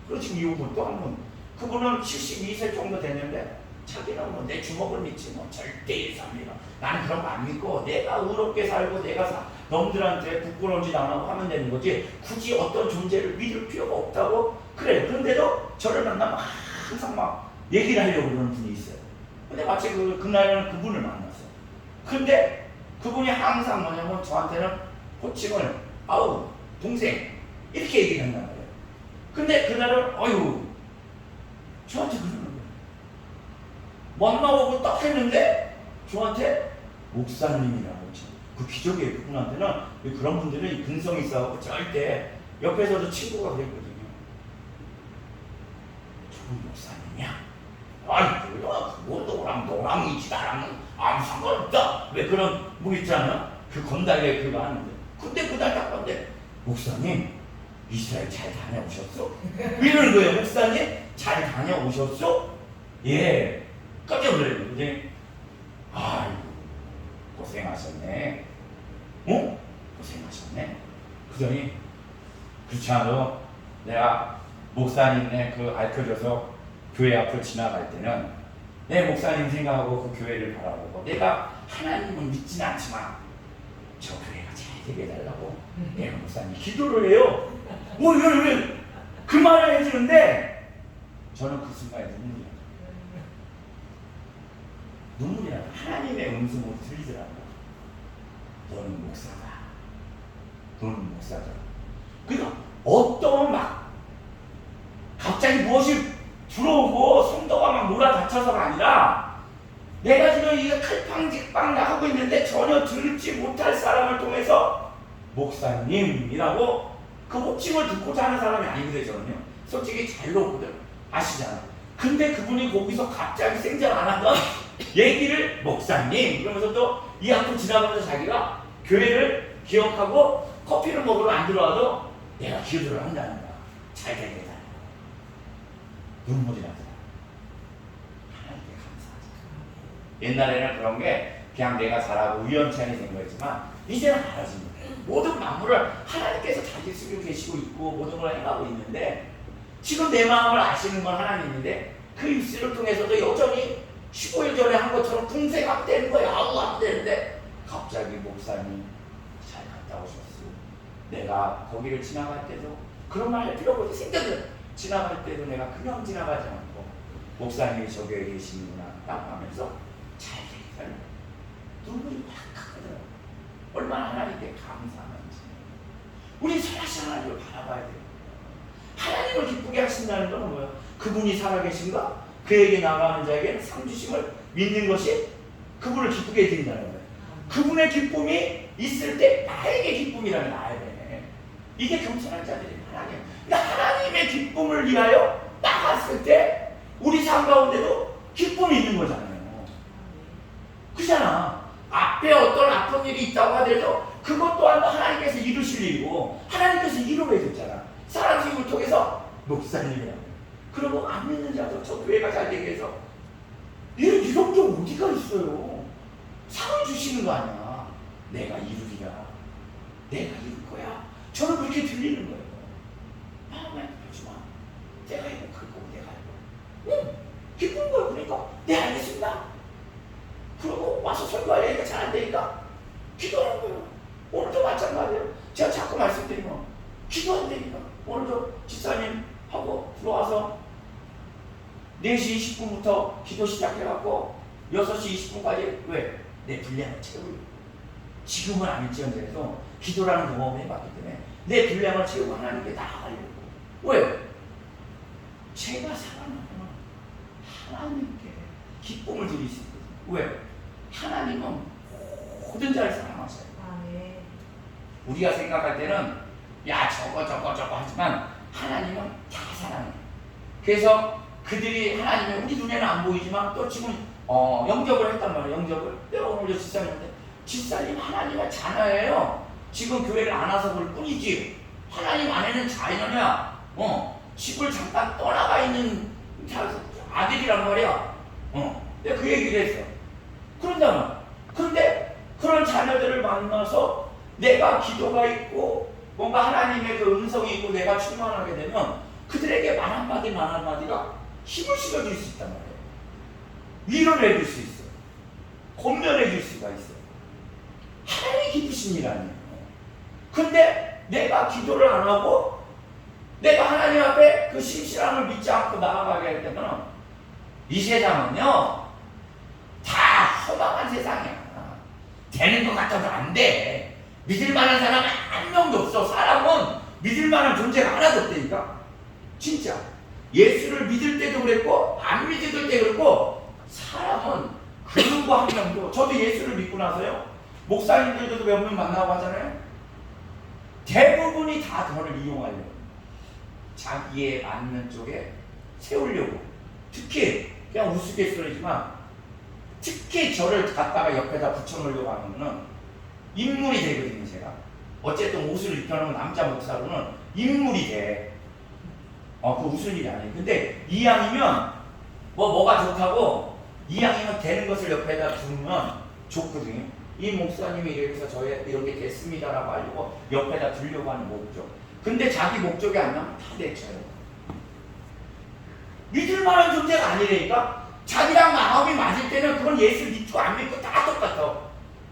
[SPEAKER 1] 그리고 지금 이분 또 한 분. 그분은 72세 정도 됐는데 자기는 뭐 내 주먹을 믿지 뭐 절대 예수합니다. 나는 그런 거 안 믿고 내가 의롭게 살고 내가 놈들한테 부끄러운 짓 안 하고 하면 되는 거지 굳이 어떤 존재를 믿을 필요가 없다고 그래. 그런데도 저를 만나면 항상 막 얘기를 하려고 그러는 분이 있어요. 근데 마치 그날은 그분을 만났어요. 근데 그분이 항상 뭐냐면 저한테는 호칭을 아우 동생 이렇게 얘기를 한단 말이에요. 근데 그날은 어휴 저한테 그러는 거예요. 만나보고 딱 했는데 저한테 목사님이라고 했죠. 그 기적이에요. 그분한테는 그런 분들은 근성이 있어서 절대 옆에서도 친구가 그랬거든요. 저분 목사님이야? 아이 뭐야 그거 너랑이지 나랑은 아무 상관없다. 왜 그런 뭐 있잖아. 그 건달에 그거 하는데. 근데 그날 딱 봤는데 목사님 이스라엘 잘 다녀오셨어? 이러는 거예요. 목사님 잘 다녀오셨어? 예. 깜짝 놀랐는데 아이고 고생하셨네. 어? 고생하셨네. 그러더니 그렇지 않아도 내가 목사님네 그 알려줘서 교회 앞을 지나갈 때는 내 목사님 생각하고 그 교회를 바라보고 내가 하나님은 믿지는 않지만 저 교회가 잘 되게 해달라고 내가 목사님 기도를 해요. 뭐 이런 그 말을 해주는데 저는 그 순간에 눈물이 나요. 하나님의 음성으로 들리더라고. 너는 목사다. 너는 목사다. 그러니까 어떤 막 갑자기 무엇이 들어오고 성도가 막 몰아닥쳐서가 아니라 내가 지금 이게 칼팡직팡 나가고 있는데 전혀 들지 못할 사람을 통해서 목사님이라고 그 호칭을 듣고자 하는 사람이 아니거든요. 저는요. 솔직히 잘 놓거든. 아시잖아. 근데 그분이 거기서 갑자기 생전 안 하던 얘기를 목사님 이러면서 또 이 앞을 지나가면서 자기가 교회를 기억하고 커피를 먹으러 안 들어와도 내가 기도를 한다는 거야. 잘 되겠다. 눈물이 나더라. 하나님께 감사하지. 옛날에는 그런 게 그냥 내가 잘하고 우연찮게 된 거였지만 이제는 알아집니다. 모든 만물을 하나님께서 자기 쓰고 계시고 있고 모든 걸 행하고 있는데 지금 내 마음을 아시는 건 하나님인데 그 입술을 통해서도 여전히 15일 전에 한 것처럼 궁색하면 되는 거야. 아무 안 되는데 갑자기 목사님 잘 갔다 오셨어. 내가 거기를 지나갈 때도 그런 말 할 필요가 없어. 생각은 지나갈 때도 내가 그냥 지나가지 않고 목사님이 저기에 계시는구나 라고 하면서 잘 되기를 눈물이 확 가더라고요. 얼마나 하나님께 감사한지. 우리 선하신 하나님을 바라봐야 돼요. 하나님을 기쁘게 하신다는 건 뭐예요? 그분이 살아계신가? 그에게 나가는 자에게는 상 주심을 믿는 것이 그분을 기쁘게 해드린다는 거예요. 그분의 기쁨이 있을 때 나에게 기쁨이라는 알아야 돼. 이게 겸손한 자들이 하나님. 그러니까 하나님의 기쁨을 위하여 나갔을 때 우리 삶 가운데도 기쁨이 있는 거잖아요. 그잖아. 앞에 어떤 아픈 일이 있다고 하더라도 그것 또한 하나님께서 이루실 일이고 하나님께서 이루게 줬잖아. 사람 힘을 통해서 목사님이라고. 그리고 안 믿는 자도 저 교회가 잘 되게 해서 이런 게 어디가 있어요. 상을 주시는 거 아니야. 내가 이루리라. 내가 이룰 거야. 저는 그렇게 들리는 거예요. 마음에 하지마. 내가 행복할 거고 내가 할 거야. 기쁜 거야. 그러니까 네 알겠습니다. 그리고 와서 설교하려니까 잘 안 되니까 기도하는 거예요. 오늘도 마찬가지예요. 제가 자꾸 말씀드리면 기도 안 되니까 오늘도 집사님 하고 들어와서 4시 20분부터 기도 시작해갖고 6시 20분까지 왜? 내 분량을 채우려고. 지금은 아닐지언정에도 기도라는 경험을 해봤기 때문에 내 분량을 채우고 하나님께 나아가려고. 왜? 제가 살아나면 하나님께 기쁨을 드릴 수 있거든요. 왜? 하나님은 모든 자를 사랑하셔요. 우리가 생각할 때는 야 저거 하지만 하나님은 다 사랑해요. 그래서 그들이 하나님은 우리 눈에는 안 보이지만 또 지금 영접을 했단 말이에요. 영접을. 내가 오늘 집사님한테 집사님 하나님의 자녀예요. 지금 교회를 안 와서 그럴 뿐이지 하나님 안에는 자녀냐. 집을 잠깐 떠나가 있는 아들이란 말이야. 내가 그 얘기를 했어. 그런다면 그런데 그런 자녀들을 만나서 내가 기도가 있고 뭔가 하나님의 그 음성이 있고 내가 충만하게 되면 그들에게 말 한마디가 힘을 실어줄 수 있단 말이에요. 위로를 해줄 수 있어. 권면해줄 수가 있어. 하나님이 기쁘신 일 아니에요. 근데 내가 기도를 안 하고 내가 하나님 앞에 그 신실함을 믿지 않고 나아가게 할 때는 이 세상은요 다 허망한 세상이야. 되는 것 같아도 안 돼. 믿을 만한 사람은 한 명도 없어. 사람은 믿을 만한 존재가 하나도 없다니까. 진짜 예수를 믿을 때도 그랬고 안 믿을 때도 그랬고 사람은 그 누구 한 명도. 저도 예수를 믿고 나서요 목사님들도 몇 명 만나고 하잖아요. 대부분이 다 저를 이용하려고 자기에 맞는 쪽에 세우려고. 특히 그냥 우스갯소리지만 특히 저를 갖다가 옆에다 붙여놓으려고 하면은 인물이 되거든요. 제가 어쨌든 옷을 입혀놓은 남자 목사로는 인물이 돼. 그 웃을 일이 아니에요. 근데 이왕이면 뭐가 좋다고 이왕이면 되는 것을 옆에다 두면 좋거든요. 이 목사님이 이래서 저의 이런 게 됐습니다라고 하려고 옆에다 두려고 하는 목적. 근데 자기 목적이 아니면 다 내쳐요. 믿을 만한 존재가 아니라니까. 자기랑 마음이 맞을 때는 그건 예수 믿고 안 믿고 다 똑같아.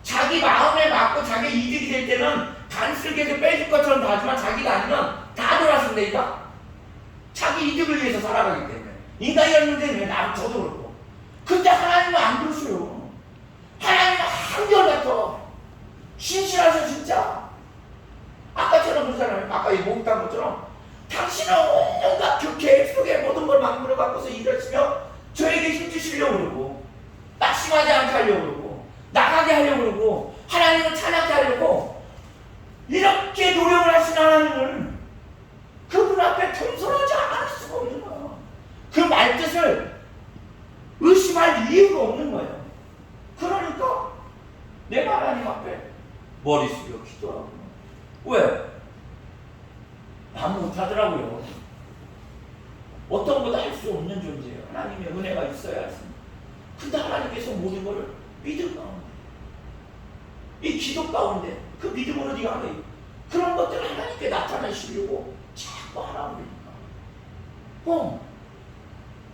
[SPEAKER 1] 자기 마음에 맞고 자기 이득이 될 때는 간슬게도 빼줄 것처럼 다 하지만 자기가 아니면 다 돌아선다니까. 자기 이득을 위해서 살아가기 때문에. 인간이었는데 왜 저도 그렇고. 근데 하나님은 안 그러셔요. 하나님은 한결같아. 신실하셔 진짜. 아까처럼 그러잖아요. 아까 이 목욕탕 것처럼 당신은 온갖 그 계획 속에 모든 걸 만들어 갖고서 일하시며 저에게 힘주시려고 그러고 낙심하지 않게 하려고 그러고 나가게 하려고 그러고 하나님을 찬양케 하려고 이렇게 노력을 하신 하나님을 그분 앞에 겸손하지 않을 수가 없는 거예요. 그 말뜻을 의심할 이유가 없는 거예요. 그러니까 내가 하나님 앞에 머리 숙여 기도하고. 왜? 아무 못하더라고요. 어떤 것도 할 수 없는 존재예요. 하나님의 은혜가 있어야 했습니다. 근데 하나님께서 모든 것을 믿음 가운데, 이 기도 가운데 그 믿음으로 네가 하는 그런 것들을 하나님께 나타내시려고 자꾸 하라고 그러니까.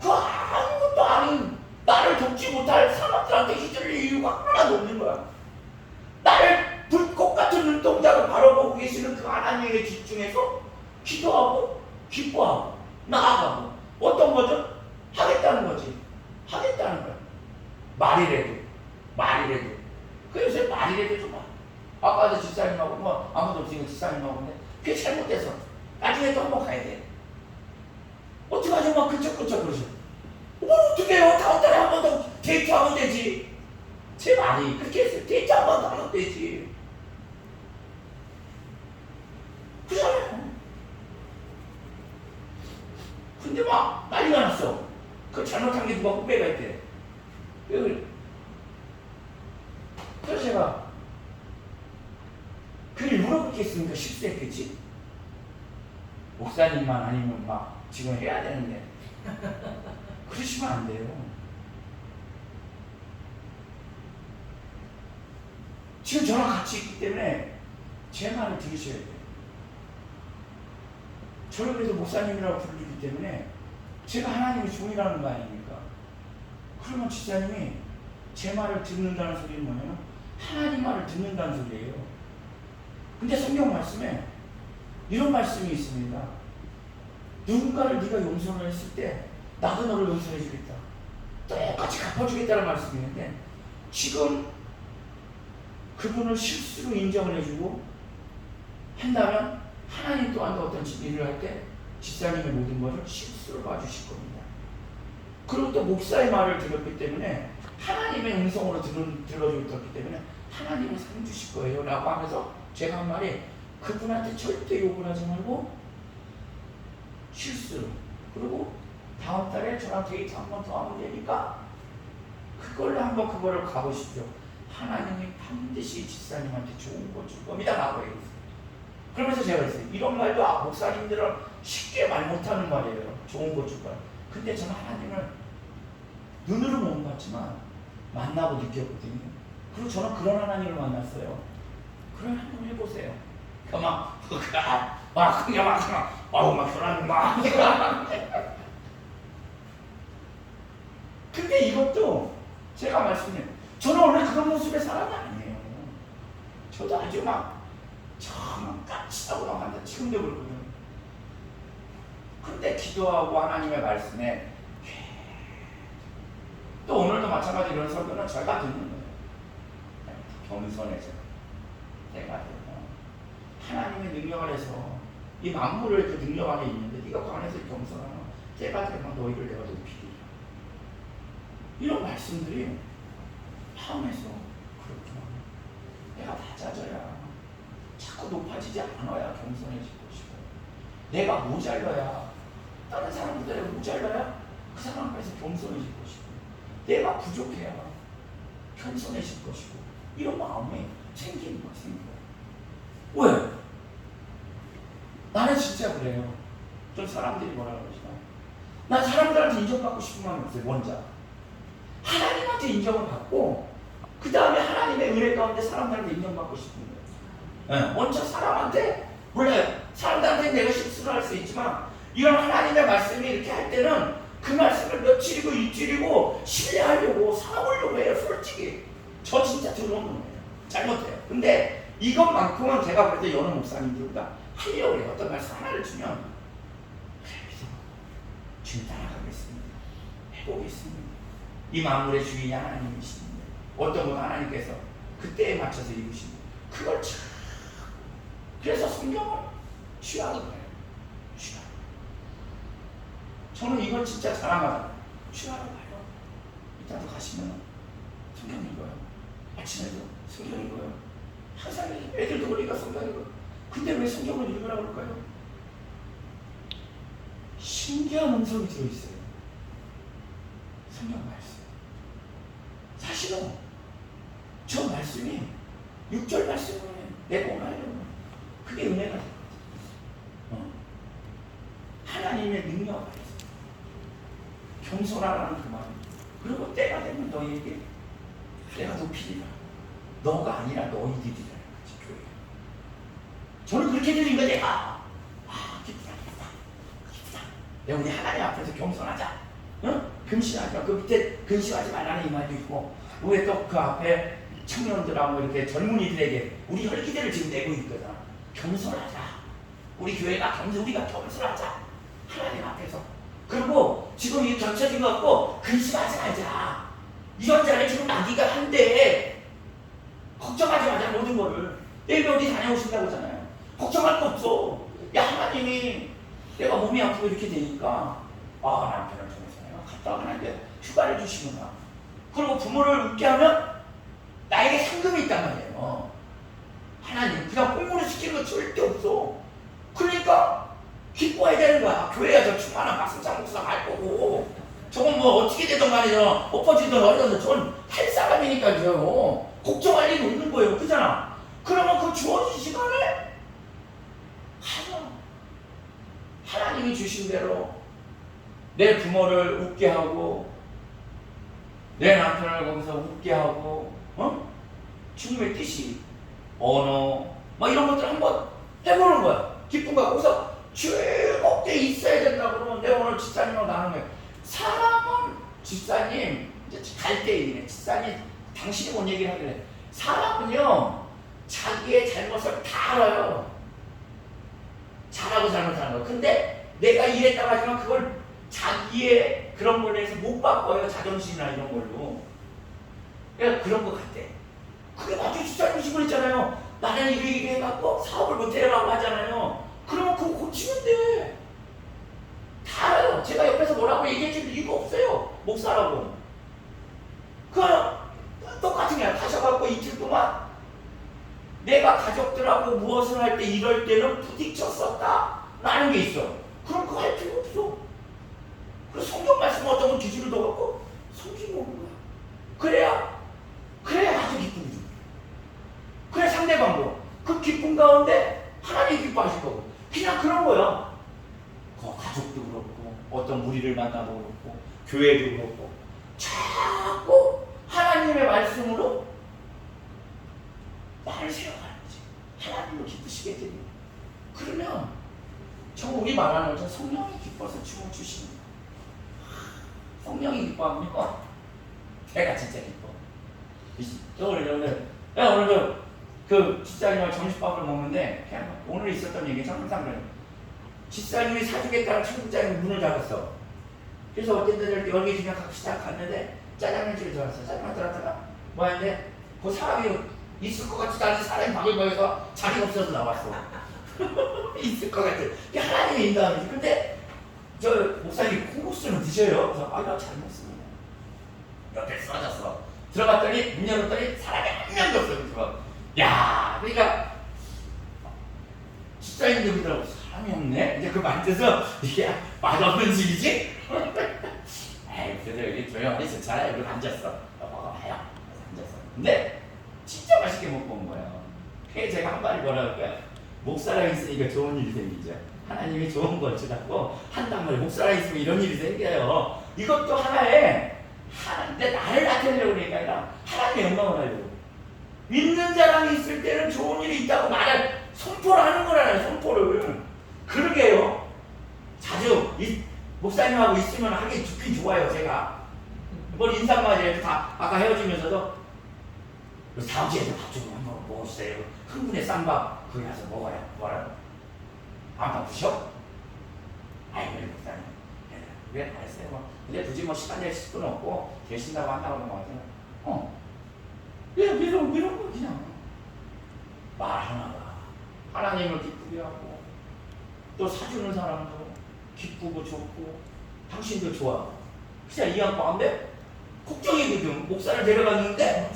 [SPEAKER 1] 그 아무것도 아닌 나를 돕지 못할 사람들한테 휘둘릴 이유가 하나도 없는 거야. 나를 불꽃 같은 눈동자로 바라보고 계시는 그 하나님에게 집중해서 기도하고 기뻐하고 나아가고 어떤 거죠? 하겠다는 거지. 하겠다는 거야. 말이라도. 그래서 말이라도 좀 아까도 집사님하고 뭐 아무도 없으니까 집사님하고 근데 그게 잘못돼서 나중에 또 한번 가야 돼. 어떡하죠? 막 그쪽그쪽 그러죠. 뭘 어떻게 해요? 다음 달에 한 번 더 데이트하면 되지. 제 말이 그렇게 했어요. 데이트 한 번 더 하면 되지. 그잖아요. 근데 막 난리가 났어. 그 잘못한 게 누가 후배가 있대. 그래서 제가 그걸 물어보겠습니까? 실수했겠지? 목사님만 아니면 막 지금 해야 되는데 그러시면 안 돼요. 지금 저랑 같이 있기 때문에 제 말을 들으셔야 돼요. 저를 그래도 목사님이라고 부르기 때문에 제가 하나님의 종이라는 거 아닙니까? 그러면 집사님이 제 말을 듣는다는 소리는 뭐냐면 하나님 말을 듣는다는 소리예요. 근데 성경 말씀에 이런 말씀이 있습니다. 누군가를 네가 용서를 했을 때 나도 너를 용서해 주겠다. 똑같이 갚아주겠다는 말씀이 있는데 지금 그분을 실수로 인정을 해주고 한다면 하나님 또한 어떤 일을 할 때 집사님의 모든 것을 실수로 봐주실 겁니다. 그리고 또 목사의 말을 들었기 때문에 하나님의 음성으로 들어줬기 때문에 하나님은 상 주실 거예요 라고 하면서 제가 한 말이 그분한테 절대 욕을 하지 말고 실수로 그리고 다음 달에 저랑 데이트 한 번 더 하면 되니까 그걸로 한번 그거를 가보십시오. 하나님이 반드시 집사님한테 좋은 거 줄 겁니다 라고 얘기했어요. 그러면서 제가 그랬어요. 이런 말도 목사님들은 쉽게 말 못하는 말이에요. 좋은 거 줄 거야. 근데 저는 하나님을 눈으로 못 봤지만 만나고 느꼈거든요. 그리고 저는 그런 하나님을 만났어요. 그럼 한번 해보세요. 막 그냥 막 그러는 막 근데 이것도 제가 말씀드려요. 저는 원래 그런 모습의 사람이 아니에요. 저도 아주 막 정말 까칠하고 막 한다. 지금도 그렇거든요. 근데 기도하고 하나님의 말씀에 또 오늘도 마찬가지로 이런 설교는 제가 듣는 거예요. 겸손해져. 내가 하나님의 능력을 해서 이 만물을 그 능력 안에 있는데 네가 그 안에서 겸손하면 때가 되면 너희를 내가 높이리라. 이런 말씀들이 마음에서 그렇구나. 내가 낮아져야 자꾸 높아지지 않아야 겸손해지고 싶어. 내가 모자라야 다른 사람들이 모자라야 그 사람 앞에서 겸손해질 것이고 내가 부족해야 겸손해질 것이고 이런 마음이 생기는 거야. 왜? 나는 진짜 그래요. 좀 사람들이 뭐라 그러지만 난 사람들한테 인정받고 싶은 마음이 없어요. 먼저 하나님한테 인정을 받고 그 다음에 하나님의 은혜 가운데 사람들한테 인정받고 싶은 거예요. 네. 먼저 사람한테 몰라요. 사람들한테 내가 실수를 할 수 있지만 이런 하나님의 말씀이 이렇게 할 때는 그 말씀을 며칠이고 일주일이고 신뢰하려고 사오려고 해요. 솔직히 저 진짜 들어오는 거예요. 잘못해요. 근데 이것만큼은 제가 그래도 여러 목사님들보다 하려고 해요. 어떤 말씀 하나를 주면 그래서 주님 따라가겠습니다. 해보겠습니다. 이 만물의 주인이 하나님이십니다. 어떤 분 하나님께서 그때에 맞춰서 이루십니다. 그걸 참 그래서 성경을 취하는 거예요. 취하는 저는 이걸 진짜 자랑하다. 취하러 가요. 이따도 가시면 성경 읽어요. 아침에도 성경 읽어요. 항상 애들도 그러니까 성경 읽어요. 근데 왜 성경을 읽으라고 그럴까요? 신기한 음성이 들어있어요. 성경 말씀. 사실은 저 말씀이 6절 말씀을 내가 하려고 그게 은혜가 되거든. 하나님의 능력을 알았어. 겸손하라는 그 말. 그리고 때가 되면 너희에게 내가 높이리라. 너가 아니라 너희들이라는 거지. 교회. 저는 그렇게 들린 거 내가 기쁘다. 내가 우리 하나님 앞에서 겸손하자. 응? 근심하지 마. 그 밑에 근심하지 말라는 이 말도 있고 왜 또 그 앞에 청년들하고 이렇게 젊은이들에게 우리 혈기대를 지금 내고 있거든. 겸손하자. 우리 교회가 우리가 겸손하자. 하나님 앞에서. 그리고 지금 이 겹쳐진 것 같고 근심하지 말자. 이런 자를 지금 나기가 한데 걱정하지 마자. 모든 거를 내일 어디 다녀오신다고 하잖아요. 걱정할 거 없어. 야 하나님이 내가 몸이 아프고 이렇게 되니까 남편을 통해서 갔다 하나님께 휴가를 주시구나. 그리고 부모를 웃게 하면 나에게 상금이 있단 말이에요. 하나님 그냥 공부를 시키는 거 절대 없어. 그러니까 기뻐해야 되는 거야. 교회야 저 충만한 박승찬 목사 갈 거고 저건 뭐 어떻게 되든 간에 엎어지든 어려든 저건 할 사람이니까요. 걱정할 일이 없는 거예요. 그잖아. 그러면 그 주어진 시간에 하나님이 주신 대로 내 부모를 웃게 하고 내 남편을 거기서 웃게 하고 주님의 뜻이 언어 막 이런 것들 한번 해보는 거야. 기쁜 거야. 거기서 즐겁게 있어야 된다 그러면 내가 오늘 집사님하고 나눈 거예요. 사람은 집사님 이제 갈 때 얘기네. 집사님 당신이 뭔 얘기를 하길래 사람은요 자기의 잘못을 다 알아요. 잘하고 잘못하는 거. 근데 내가 이랬다고 하지만 그걸 자기의 그런 걸로 해서 못 바꿔요. 자존심이나 이런 걸로. 그러니까 그런 것 같아. 그게 나중에 집사님이 그랬잖아요. 나는 이래 해갖고 사업을 못해라고 하잖아요. 그러면 그거 고치면 돼. 다 알아요. 제가 옆에서 뭐라고 얘기해줄 이유가 없어요. 목사라고. 똑같은 게 가셔갖고 이틀 동안 내가 가족들하고 무엇을 할 때 이럴 때는 부딪혔었다 라는 게 있어. 그럼 그거 할 필요 없어. 그래서 성경 말씀 어떤 건 기준을 둬갖고 성경 먹는 거야. 그래야 아주 기쁜 거죠. 그래 상대방도 그 기쁨 가운데 하나님 기뻐하실 거고. 그냥 그런 거야. 가족도 그렇고 어떤 무리를 만나도 그렇고 교회도 그렇고 자꾸 하나님의 말씀으로 나를 세워가는 거지. 하나님을 기쁘시게 되는 거야. 그러면 정말 우리 말하는 것처럼 성령이 기뻐서 춤을 추시는 거야. 성령이 기뻐하면 내가 진짜 기뻐. 오늘 그 집사님과 점심밥을 먹는데 그냥 오늘 있었던 얘기 항상 그래요. 집사님이 사주겠다는 청국장이 문을 닫았어. 그래서 어떤 데를 열개 주면 갑시다 갔는데 짜장면집에 들어갔어. 짜장면 들어갔다가 뭐 하는데 그 사람이 있을 것 같지도 않은 사람이 바글바글해서 자리가 없어서 나왔어. 있을 것 같아. 그게 하나님의 인도함이지. 근데 저 목사님 콩국수는 드셔요? 그래서 나 잘 먹습니다. 옆에 쓰러졌어. 들어갔더니 문 열었더니 사람이 한 명도 없어. 야, 그러니까 집사님도 그러더라고. 사람이 없네. 이제 그 만져서 이게 맛없는 집이지? 맛있게 먹고 온 거예요. 그래서 제가 한 마디 뭐라 할까요? 목 살아 있으니까 좋은 일이 생기죠. 하나님이 좋은 걸 주라고 한단 말이에요. 목 살아 있으면 이런 일이 생겨요. 이것도 하나의 내 나를 나타내려고 그러는 게 아니라 하나님의 영광을 하려고. 믿는 자랑이 있을 때는 좋은 일이 있다고 말을 선포를 하는 거라요. 선포를. 그러게요. 자주 이 목사님하고 있으면 하긴 좋긴 좋아요. 제가 뭘 인사말이에요. 다 아까 헤어지면서도 다음 주에도 밥 좀 한번 먹었어요. 흥분의 쌈밥 거기 가서 먹어요. 뭐라고? 안 바쁘셔? 아이 그래 목사님. 왜 알았어요. 뭐. 근데 굳이 뭐 시간 낼 수는 없고 계신다고 한다고 하는 거 같아요. 이런 거 그냥 말하나 봐. 하나님을 기쁘게 하고 또 사주는 사람도 기쁘고 좋고 당신도 좋아. 그냥 이 양반 안 돼? 걱정이거든. 목사를 데려갔는데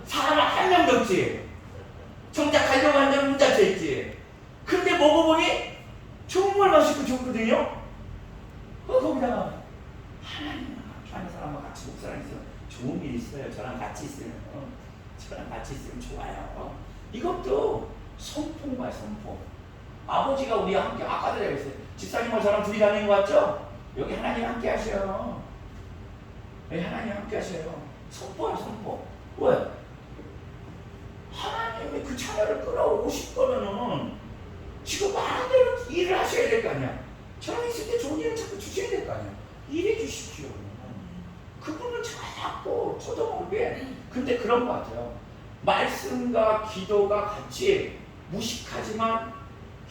[SPEAKER 1] 사람 한 명도 없지. 정작 가려고 하는 데는 문 닫혀있지. 근데 먹어보니 정말 맛있고 좋거든요. 거기다가 하나님 하는 사람과 같이 목사랑 있으면 좋은 일이 있어요. 저랑 같이 있으면 좋아요. 이것도 선포인 거야. 선포. 아버지가 우리와 함께 아까도 내가 했어요. 집사님과 저랑 둘이 다니는 거 같죠? 여기 하나님 함께 하셔요. 여기 하나님 함께 하셔요. 선포야 선포. 왜? 하나님이 그 자녀를 끌어오실 거면은 지금 마음대로 일을 하셔야 될 거 아니야. 저랑 있을 때 좋은 일을 자꾸 주셔야 될 거 아니야. 일해 주십시오. 그분을 자꾸 쳐다보게. 근데 그런 거 같아요. 말씀과 기도가 같이 무식하지만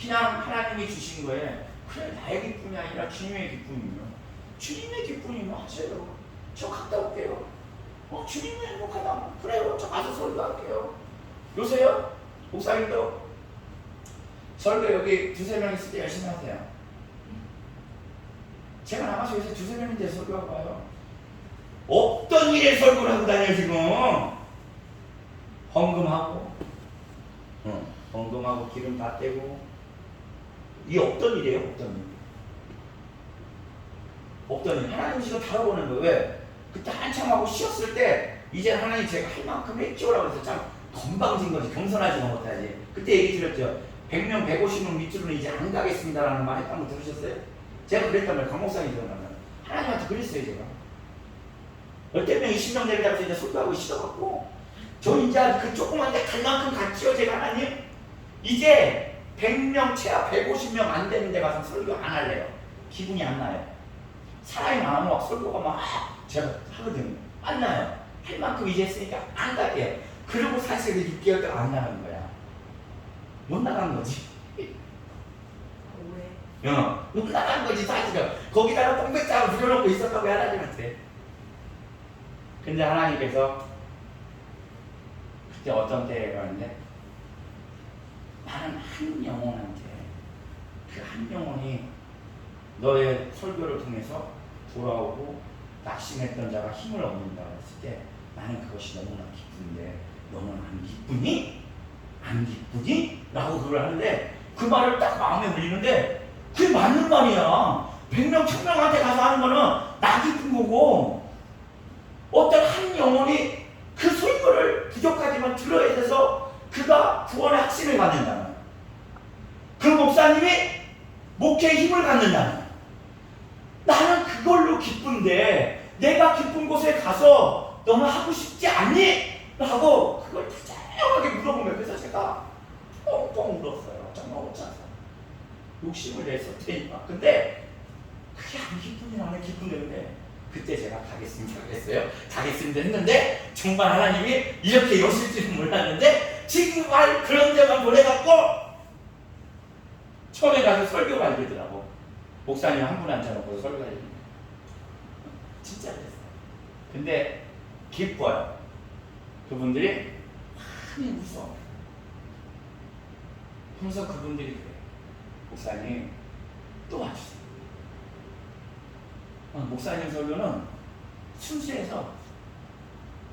[SPEAKER 1] 그냥 하나님이 주신 거에 그래 나의 기쁨이 아니라 주님의 기쁨이요. 주님의 기쁨이면 하세요. 저 갔다 올게요. 주님이 행복하다. 그래요. 저 가서 설교할게요. 요새요? 목사님도 설교 여기 두세 명 있을 때 열심히 하세요. 제가 나가서 요새 두세 명인데 설교하고 와요. 없던 일에 설교를 하고 다녀요 지금. 헌금하고 기름 다 떼고 이게 없던 일이에요. 없던 일. 하나님 지금 다뤄보는 거예요. 왜? 그때 한참 하고 쉬었을 때 이제 하나님 제가 할 만큼 했죠라고 해서 참 건방진 거지. 겸손하지 못하지. 그때 얘기 드렸죠. 100명 150명 밑으로는 이제 안 가겠습니다라는 말 했던 거 들으셨어요? 제가 그랬단 말이에요. 강 목사님이 들었나요? 하나님한테 그랬어요 제가. 열댓 명 20명 내리다가 이제 설교하고 싫어갖고 저 이제 그 조그만 데 갈 만큼 갔지요 제가. 하나님 이제 100명 채야 150명 안 되는 데 가서 설교 안 할래요. 기분이 안 나요. 사람이 많으면 막 설교가 막 제가 하거든요. 안 나요. 할 만큼 이제 했으니까 안 갈게요. 그리고 사실 6개월 동안 안 나가는 거야. 못 나간 거지.
[SPEAKER 3] 왜?
[SPEAKER 1] 못 나간 거지 사실은. 거기다가 똥배짱을 부려놓고 있었다고 하나님한테. 근데 하나님께서 그때 어떤 때가 있는데 나는 한 영혼한테 그 한 영혼이 너의 설교를 통해서 돌아오고 낙심했던 자가 힘을 얻는다 했을 때 나는 그것이 너무나 기쁜데 너는 안 기쁘니? 안 기쁘니? 라고 그걸 하는데 그 말을 딱 마음에 물리는데 그게 맞는 말이야. 100명 1000명한테 가서 하는 거는 나 기쁜 거고 어떤 한 영혼이 그 설교를 부족하지만 들어야 돼서 그가 구원의 확신을 갖는다는 거야. 그 목사님이 목회의 힘을 갖는다는 거야. 나는 그걸로 기쁜데 내가 기쁜 곳에 가서 너는 하고 싶지 않니? 라고 그걸 다정하게 물어본 거예요. 그래서 제가 뻥뻥 울었어요. 정말 웃자서 욕심을 냈었대니까. 근데 그게 안 기쁜이 나는 기쁜데 그때 제가 가겠습니다 그랬어요. 가겠습니다 했는데 정말 하나님이 이렇게 여실 줄은 몰랐는데 지금 말 그런 데만 보내갖고 처음에 가서 설교가 알려더라고. 목사님 한 분 앉혀놓고 설교가 알려요. 진짜 그랬어요. 근데 기뻐요. 그분들이 많이 웃어. 그래서 그분들이 그래. 목사님 또 와주세요. 목사님 설교는 순수해서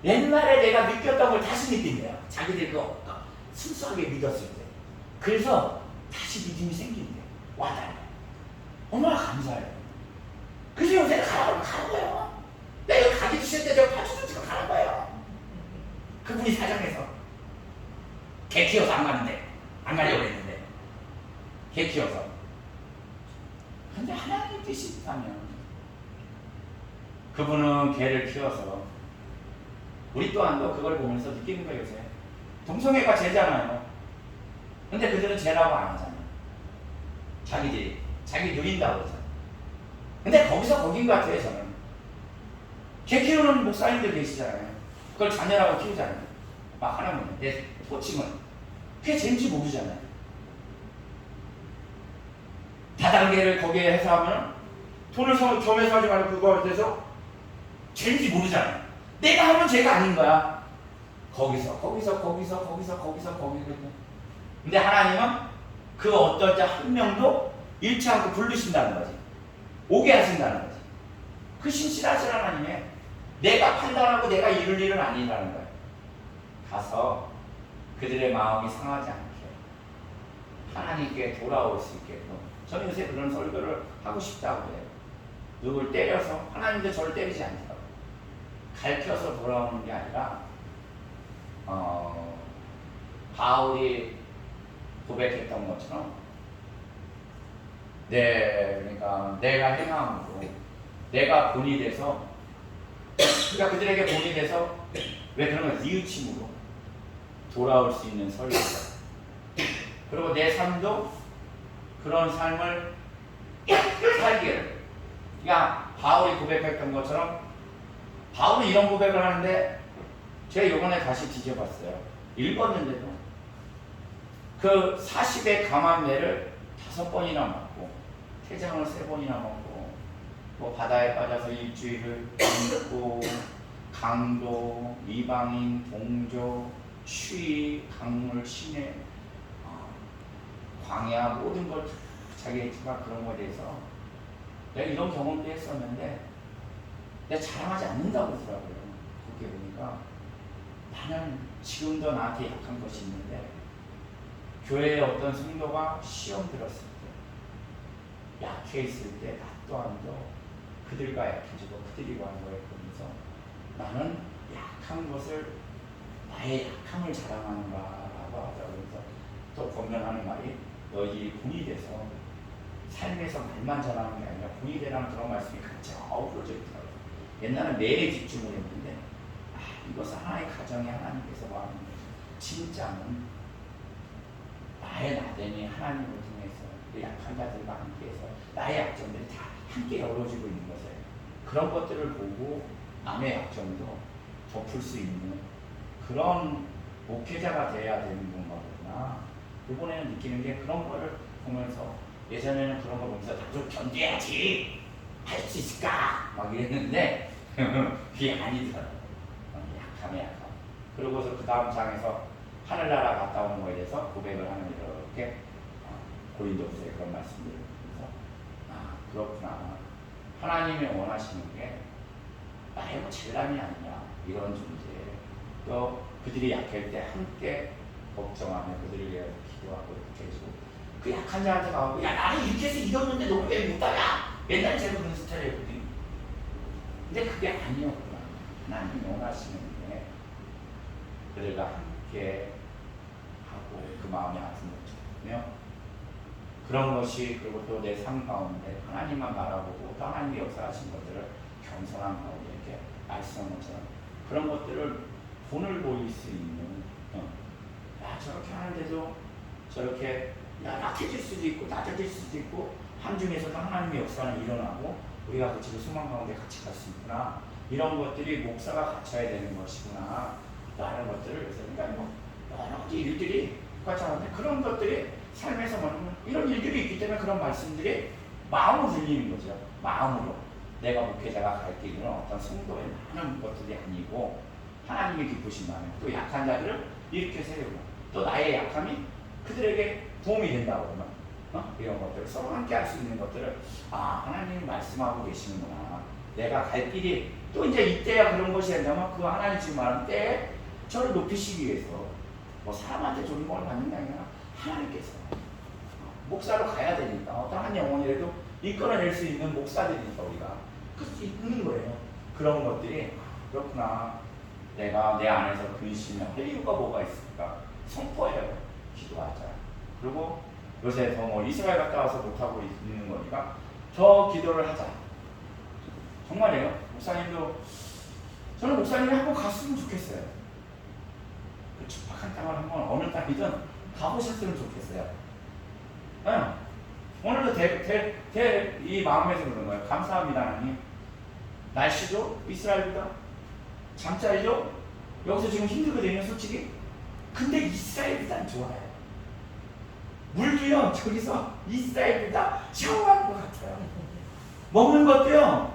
[SPEAKER 1] 옛날에 내가 느꼈던 걸 다시 느낀대요. 자기들이 그거 순수하게 믿었을 때. 그래서 다시 믿음이 생긴대. 와닿아요. 얼마나 감사해요. 그래서 요새 가라고 가는 거예요. 내가 가기 싫을 때 제가 파주도 지금 가는 거예요. 그분이 사정해서. 개 키워서 안 가는데, 안 가려고 했는데 개 키워서. 근데 하나님의 뜻이 있다면 그분은 개를 키워서 우리 또한도 그걸 보면서 느끼는 거예요. 요새 동성애가 죄잖아요. 근데 그들은 죄라고 안 하잖아요. 자기 누린다고 그러잖아요. 근데 거기서 거긴 것 같아요. 저는 개 키우는 목사님들 계시잖아요. 그걸 자녀라고 키우잖아요. 막 하나면 내 호칭은 그게 죄인지 모르잖아요. 다단계를 거기에 해서 하면 돈을 겸해서 하지 말고 그거에 대해서 죄인지 모르잖아요. 내가 하면 죄가 아닌 거야. 거기서 거기거든요. 근데 하나님은 그 어떤 자 한 명도 잃지 않고 부르신다는 거지. 오게 하신다는 거지. 그 신실하신 하나님의 내가 판단하고 내가 이룰 일은 아니라는 거예요. 가서 그들의 마음이 상하지 않게 하나님께 돌아올 수 있게끔. 저는 요새 그런 설교를 하고 싶다고 해요. 누굴 때려서, 하나님도 저를 때리지 않더라고요. 가르쳐서 돌아오는 게 아니라 바울이 고백했던 것처럼 그러니까 내가 행함으로 내가 본이 돼서, 그러니까 그들에게 본이 돼서 왜 그런 거 뉘우침으로 돌아올 수 있는 설교. 그리고 내 삶도 그런 삶을 살기를. 그러니까 바울이 고백했던 것처럼 바울은 이런 고백을 하는데 제가 이번에 다시 뒤져봤어요. 읽었는데도 그 40의 감암매를 5번이나 맞고 태장을 3번이나 먹고 뭐 바다에 빠져서 일주일을 있고 강도, 이방인, 동조, 추위, 강물, 시내, 광야 모든 걸 자기가 그런 거에 대해서 내가 이런 경험도 했었는데 내가 자랑하지 않는다고 그러더라고요. 그렇게 보니까 나는 지금도 나한테 약한 것이 있는데 교회에 어떤 성도가 시험 들었을 때 약해 있을 때 나 또한도 그들과 약해지고 그들이 완고해 보면서 나는 약한 것을 나의 약함을 자랑하는가라고 하더라고요. 또 권면하는 말이 너희 본이 돼서 삶에서 말만 전하는 게 아니라 본이 되라는 그런 말씀이 같이 어우러져 있더라고요. 옛날엔 매에 집중을 했는데 이것은 하나의 가정에 하나님께서 하는 진짜는 나의 나됨이 하나님을 통해서 그 약한 자들과 함께해서 나의 약점들이 다 함께 어우러지고 있는 것을, 그런 것들을 보고 남의 약점도 덮을 수 있는 그런 목회자가 돼야 되는 건가 보구나. 이번에는 느끼는 게 그런 거를 보면서, 예전에는 그런 거 보면서 나도 견뎌야지 할 수 있을까 막 이랬는데 그게 아니더라고요. 약함에 약함. 그러고서 그 다음 장에서 하늘나라 갔다 오는 거에 대해서 고백을 하는 이렇게 고린도서에 그런 말씀들을 보면서 그렇구나. 하나님이 원하시는 게 나의 뭐 잘남이 아니냐 이런 존재. 또 그들이 약할 때 함께 걱정하며 그들을 위해 기도하고 이렇게 해주고, 그 약한 자한테 가고 야 나는 이렇게 해서 이겼는데 너는 왜 못하냐. 맨날 제가 그런 스타일이었거든요. 근데 그게 아니었구나. 하나님이 원하시는 게 그들과 함께 하고 그 마음이 아픈 거거든요. 그런 것이, 그리고 또 내 삶 가운데 하나님만 바라보고 또 하나님의 역사하신 것들을 겸손한 가운데 이렇게 말씀한 것처럼 그런 것들을 본을 보일 수 있는, 야 저렇게 하는데도 저렇게 약해질 수도 있고 낮아질 수도 있고 한중에서도 하나님의 역사는 일어나고 우리가 그 집을 소망 가운데 같이 갈 수 있구나. 이런 것들이 목사가 갖춰야 되는 것이구나 라는 것들을, 그러니까 뭐 여러 가지 일들이 같이 하는데 그런 것들이 삶에서 보면 이런 일들이 있기 때문에 그런 말씀들이 마음으로 들리는 거죠. 마음으로. 내가 목회자가 갈 길은 어떤 성도의 많은 것들이 아니고 하나님이 기쁘신 마음에 또 약한 자들을 이렇게 세우고 또 나의 약함이 그들에게 도움이 된다고 그러면 이런 것들을 서로 함께 할 수 있는 것들을 하나님이 말씀하고 계시는구나. 내가 갈 길이 또 이제 이때야 그런 것이 된다면 그 하나님 지금 말하는 때에 저를 높이시기 위해서 뭐 사람한테 존경을 받는 게 아니라 하나님께서 목사로 가야 되니까 어떤 한 영혼이라도 이끌어낼 수 있는 목사들이니까 우리가 그럴 수 있는 거예요. 그런 것들이 그렇구나. 내가 내 안에서 근심을 할 이유가 뭐가 있을까? 선포해요. 그리고 요새 더 뭐 이스라엘 갔다 와서 못하고 있는 거니까 더 기도를 하자. 정말이에요. 목사님도 저는 목사님이 한번 갔으면 좋겠어요. 그 촉박한 땅을 한번 어느 땅이든 가보셨으면 좋겠어요. 네. 오늘도 이 마음에서 그런 거예요. 감사합니다 하나님. 날씨도 이스라엘보다 잠자리도 여기서 지금 힘들거든요 솔직히. 근데 이스라엘보단 좋아요. 물도요 저기서 이스라엘보다 샤워하는 것 같아요. 먹는 것도요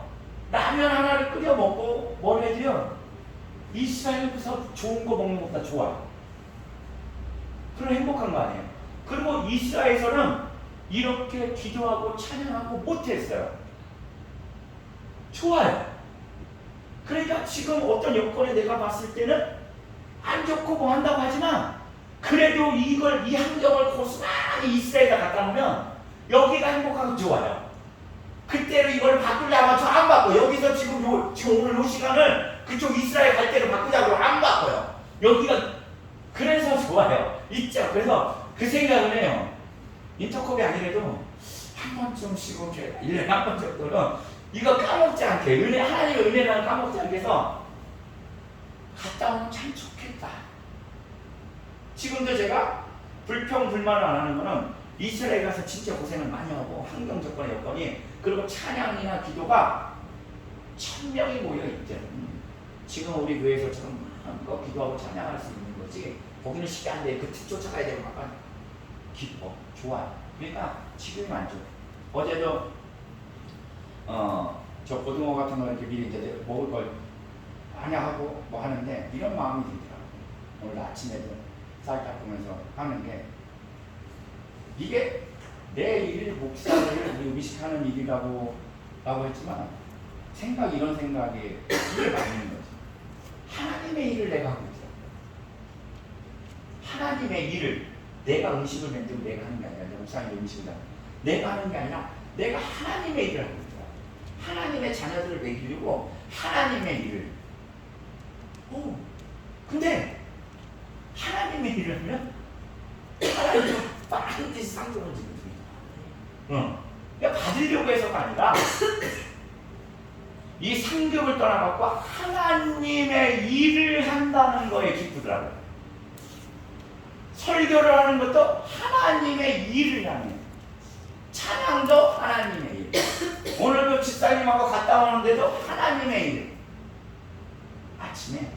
[SPEAKER 1] 라면 하나를 끓여 먹고 뭘 해도요 이스라엘에서 좋은 거 먹는 것보다 좋아요. 그럼 행복한 거 아니에요. 그리고 이스라엘에서는 이렇게 기도하고 찬양하고 못했어요. 좋아요. 그러니까 지금 어떤 여건에 내가 봤을 때는 안 좋고 뭐 한다고 하지만 그래도 이 환경을 고스란히 이스라엘에 갖다 놓으면 여기가 행복하고 좋아요. 그때로 이걸 바꾸려면 저 안 바꿔요. 여기서 지금 오늘 요 시간을 그쪽 이스라엘 갈 때로 바꾸자고 안 바꿔요. 여기가 그래서 좋아요. 있죠. 그래서 그 생각을 해요. 인터컵이 아니라도 한 번쯤씩은 1년에 한 번 정도는 이거 까먹지 않게 하나님의 은혜라는 까먹지 않게 해서 갔다 오면 참 좋겠다. 지금도 제가 불평불만을 안 하는 거는 이스라엘 가서 진짜 고생을 많이 하고 환경 조건의 여건이 그리고 찬양이나 기도가 1000명이 모여 있대. 지금 우리 교회에서처럼 마음껏 기도하고 찬양할 수 있는 거지. 거기는 쉽게 안 돼. 그 특 쫓아가야 되고 막 기뻐, 좋아. 그러니까 지금이 만족. 어제도 저 고등어 같은 거 이렇게 미리 이제 먹을 걸 많이 하고 뭐 하는데 이런 마음이 들더라고. 오늘 아침에도 쌀 닦으면서 하는 게 이게 내 일, 목사를 의식하는 일이라고 했지만 이런 생각이 이게 맞는 거지. 하나님의 일을 내가 하고 있어. 하나님의 일을 내가 음식을 만들고 내가 하는 게 아니라 목사님의 음식을 내가 하는 게 아니라 내가 하나님의 일을 하고 있어. 하나님의 자녀들을 먹이려고 하나님의 일을. 근데 하나님의 일을 하면 하나님은 반드시 상급을 주는 거예요. 그러니까 받으려고 해서가 아니라 이 상급을 떠나갖고 하나님의 일을 한다는 거에 기쁘더라고요. 설교를 하는 것도 하나님의 일을 하는 거예요. 찬양도 하나님의 일. 오늘도 집사님하고 갔다 오는데도 하나님의 일. 아침에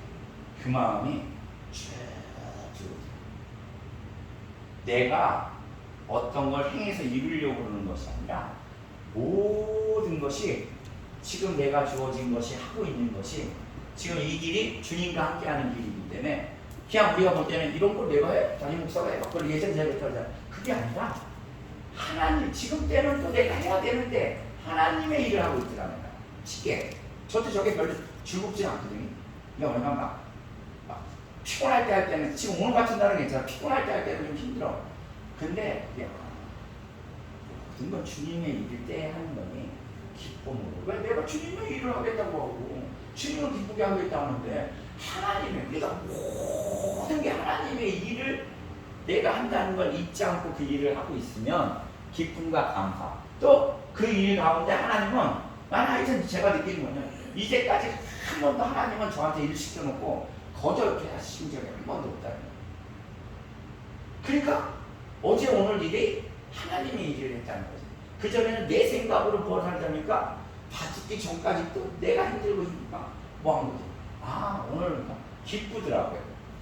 [SPEAKER 1] 그 마음이 쭉 내가 어떤 걸 행해서 이루려고 그러는 것이 아니라 모든 것이 지금 내가 주어진 것이 하고 있는 것이 지금 이 길이 주님과 함께하는 길이기 때문에 그냥 우리가 볼 때는 이런 걸 내가 해? 담임 목사가 해? 그걸 예전부터 하자. 그게 아니라 하나님 지금 때는 또 내가 해야 되는데 하나님의 일을 하고 있더라고요. 쉽게 저도 저게 별로 즐겁지 않거든요. 그러니까 얼마나 막 피곤할 때 할 때는 지금 오늘 같은 날은 괜찮아. 피곤할 때 할 때는 좀 힘들어. 근데 그게 모든 건 주님의 일일 때 하는 거니 기쁨으로. 왜 내가 주님의 일을 하겠다고 하고 주님을 기쁘게 하겠다 하는데 하나님의 그러니까 모든 게 하나님의 일을 내가 한다는 걸 잊지 않고 그 일을 하고 있으면 기쁨과 감사 또 그 일 가운데 하나님은 하여튼 제가 느끼는 거는 이제까지 한 번도 하나님은 저한테 일을 시켜놓고 거절하신 적이 한 번도 없다는 거예요. 그러니까 어제 오늘 일이 하나님의 일을 했다는 거지. 그전에는 내 생각으로 뭘 하려니까 받기 전까지 또 내가 힘들고 있으니까 뭐 한 거지. 오늘 기쁘더라고요.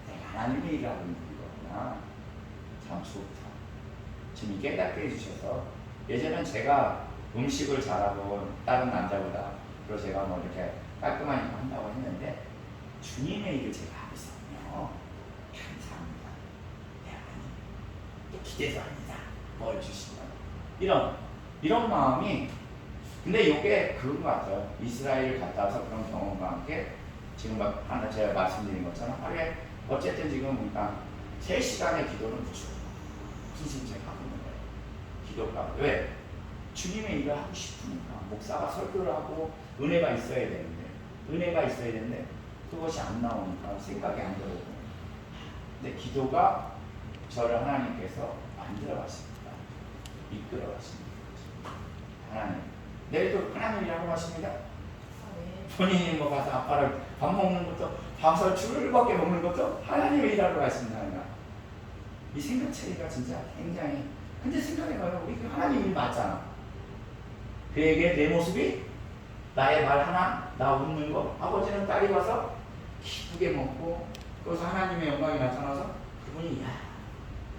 [SPEAKER 1] 내가 하나님의 일을 하고 있는 거구나. 참 좋다. 지금 깨닫게 해주셔서 예전엔 제가 음식을 잘하고 다른 남자보다 그리고 제가 뭐 이렇게 깔끔하게 한다고 했는데 주님의 일을 제가 하고 있었군요. 감사합니다. 네, 하나님. 기대도 아니다. 뭘 주시면 이런 마음이 근데 이게 그런 것 같아요. 이스라엘 갔다 와서 그런 경험과 함께 지금 막 하나 제가 말씀드린 것처럼 하루에 어쨌든 지금 보니까 3시간의 기도는 무슨 제가 하고 있는 거예요. 기도가 왜? 주님의 일을 하고 싶으니까 목사가 설교를 하고 은혜가 있어야 되는데 그것이 안 나오니까 생각이 안 들어오고 근데 기도가 저를 하나님께서 만들어 가십니다. 이끌어 가십니다. 하나님. 내일도 하나님이라고 하십니다. 본인이 뭐 가서 아빠를 밥 먹는 것도 밥을 줄밖에 먹는 것도 하나님의 일하러 가신다. 이 생각체계가 진짜 굉장히. 근데 생각해봐요. 우리 하나님 일 맞잖아. 그에게 내 모습이 나의 말 하나, 나 웃는 거, 아버지는 딸이 와서 기쁘게 먹고 그래서 하나님의 영광이 나타나서 그분이 야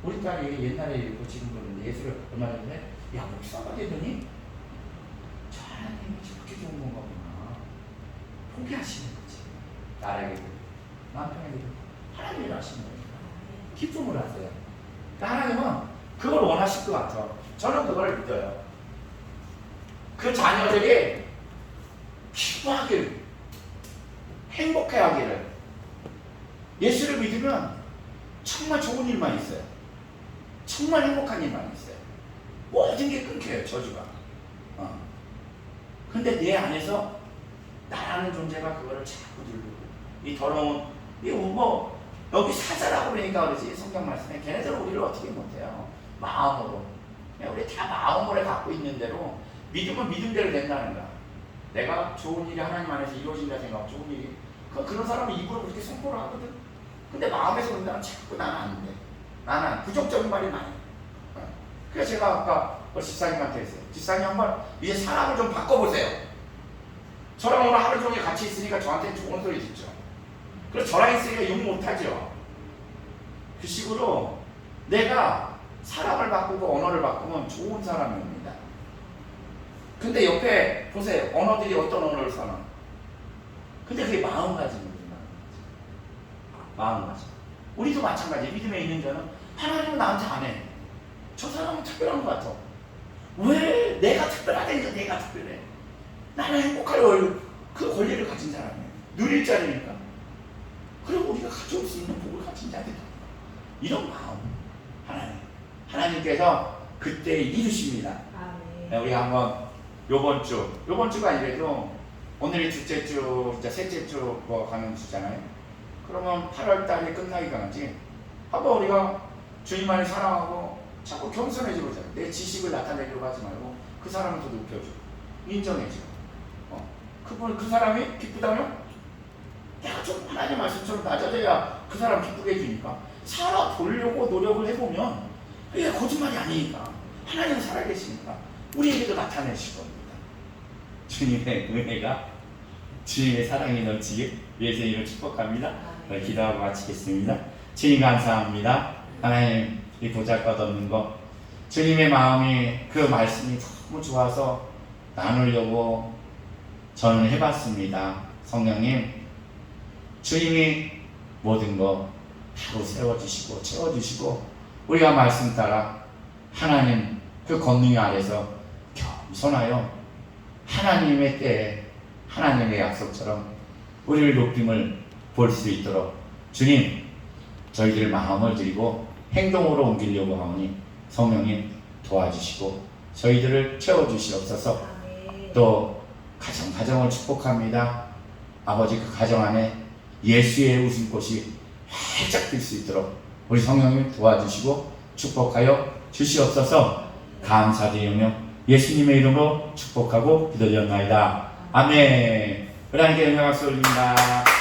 [SPEAKER 1] 우리 딸이 옛날에 읽고 지금 그러는데 예수를 얼마 전에 야 목사가 되더니 저 하나님이 저렇게 좋은 건가 보나 포기하시는 거지. 나에게도 남편에게도 하나님이 하시는 거니까 기쁨을 하세요. 그러니까 하나님은 그걸 원하실 것 같아. 저는 그걸 믿어요. 그 자녀들이 기뻐하기를 행복해하기를. 예수를 믿으면 정말 좋은 일만 있어요. 정말 행복한 일만 있어요. 모든 게 끊겨요. 저주가. 근데 내 안에서 나라는 존재가 그거를 자꾸 들고 이 더러운 뭐 여기 사자라고 그러니까 그러지 성경 말씀에 걔네들은 우리를 어떻게 못해요. 마음으로 그냥 우리 다 마음으로 갖고 있는 대로 믿으면 믿음대로 된다는 거야. 내가 좋은 일이 하나님 안에서 이루어진다 생각 좋은 일이 그런 사람은 입으로 그렇게 선포를 하거든. 근데 마음에서 그런다면 자꾸 나는 안 돼. 나는 부정적인 말이 많아요. 그래서 제가 아까 집사님한테 했어요. 집사님 한번 이제 사람을 좀 바꿔보세요. 저랑 오늘 하루 종일 같이 있으니까 저한테 좋은 소리 듣죠. 그래서 저랑 있으니까 욕 못하죠. 그 식으로 내가 사람을 바꾸고 언어를 바꾸면 좋은 사람입니다. 근데 옆에 보세요. 언어들이 어떤 언어를 써나. 근데 그게 마음가짐입니다. 마음가짐. 우리도 마찬가지. 믿음에 있는 자는 하나님은 나한테 안 해. 저 사람은 특별한 것 같아. 왜 내가 특별하다니까 내가 특별해. 나는 행복할 그 권리를 가진 사람이에요. 누릴 자리니까. 그리고 우리가 가져올 수 있는 복을 가진 자들이다. 이런 마음. 하나님께서 그때 이루십니다. 네, 우리 한번 요번 주가 아니래도 오늘이 둘째 주, 이제 셋째 주 뭐 가는 주잖아요. 그러면 8월 달에 끝나기가 하지. 한번 우리가 주님만을 사랑하고 자꾸 겸손해지고 있잖아요. 내 지식을 나타내려고 하지 말고 그 사람을 더 높여줘. 인정해줘. 그 사람이 기쁘다면 내가 좀 하나님 말씀처럼 낮아져야 그 사람 기쁘게 해주니까 살아보려고 노력을 해보면 이게 거짓말이 아니니까 하나님은 살아계시니까 우리에게도 나타내실 겁니다. 주님의 은혜가 주님의 사랑이 넘치길 위해서 이를 축복합니다. 기도하고 마치겠습니다. 주님 감사합니다. 하나님 이 보잘것없는 거 주님의 마음이 그 말씀이 너무 좋아서 나누려고 저는 해봤습니다. 성령님 주님이 모든 거 바로 세워주시고 채워주시고 우리가 말씀 따라 하나님 그 권능 아래서 겸손하여 하나님의 때에 하나님의 약속처럼 우리를 높임을 볼 수 있도록 주님 저희들 마음을 드리고 행동으로 옮기려고 하오니 성령님 도와주시고 저희들을 채워주시옵소서. 또 가정을 축복합니다. 아버지 그 가정 안에 예수의 웃음꽃이 활짝 필 수 있도록 우리 성령님 도와주시고 축복하여 주시옵소서. 감사드리며 예수님의 이름으로 축복하고 기도드렸나이다. 아멘. 하나님께 영광을 올립니다.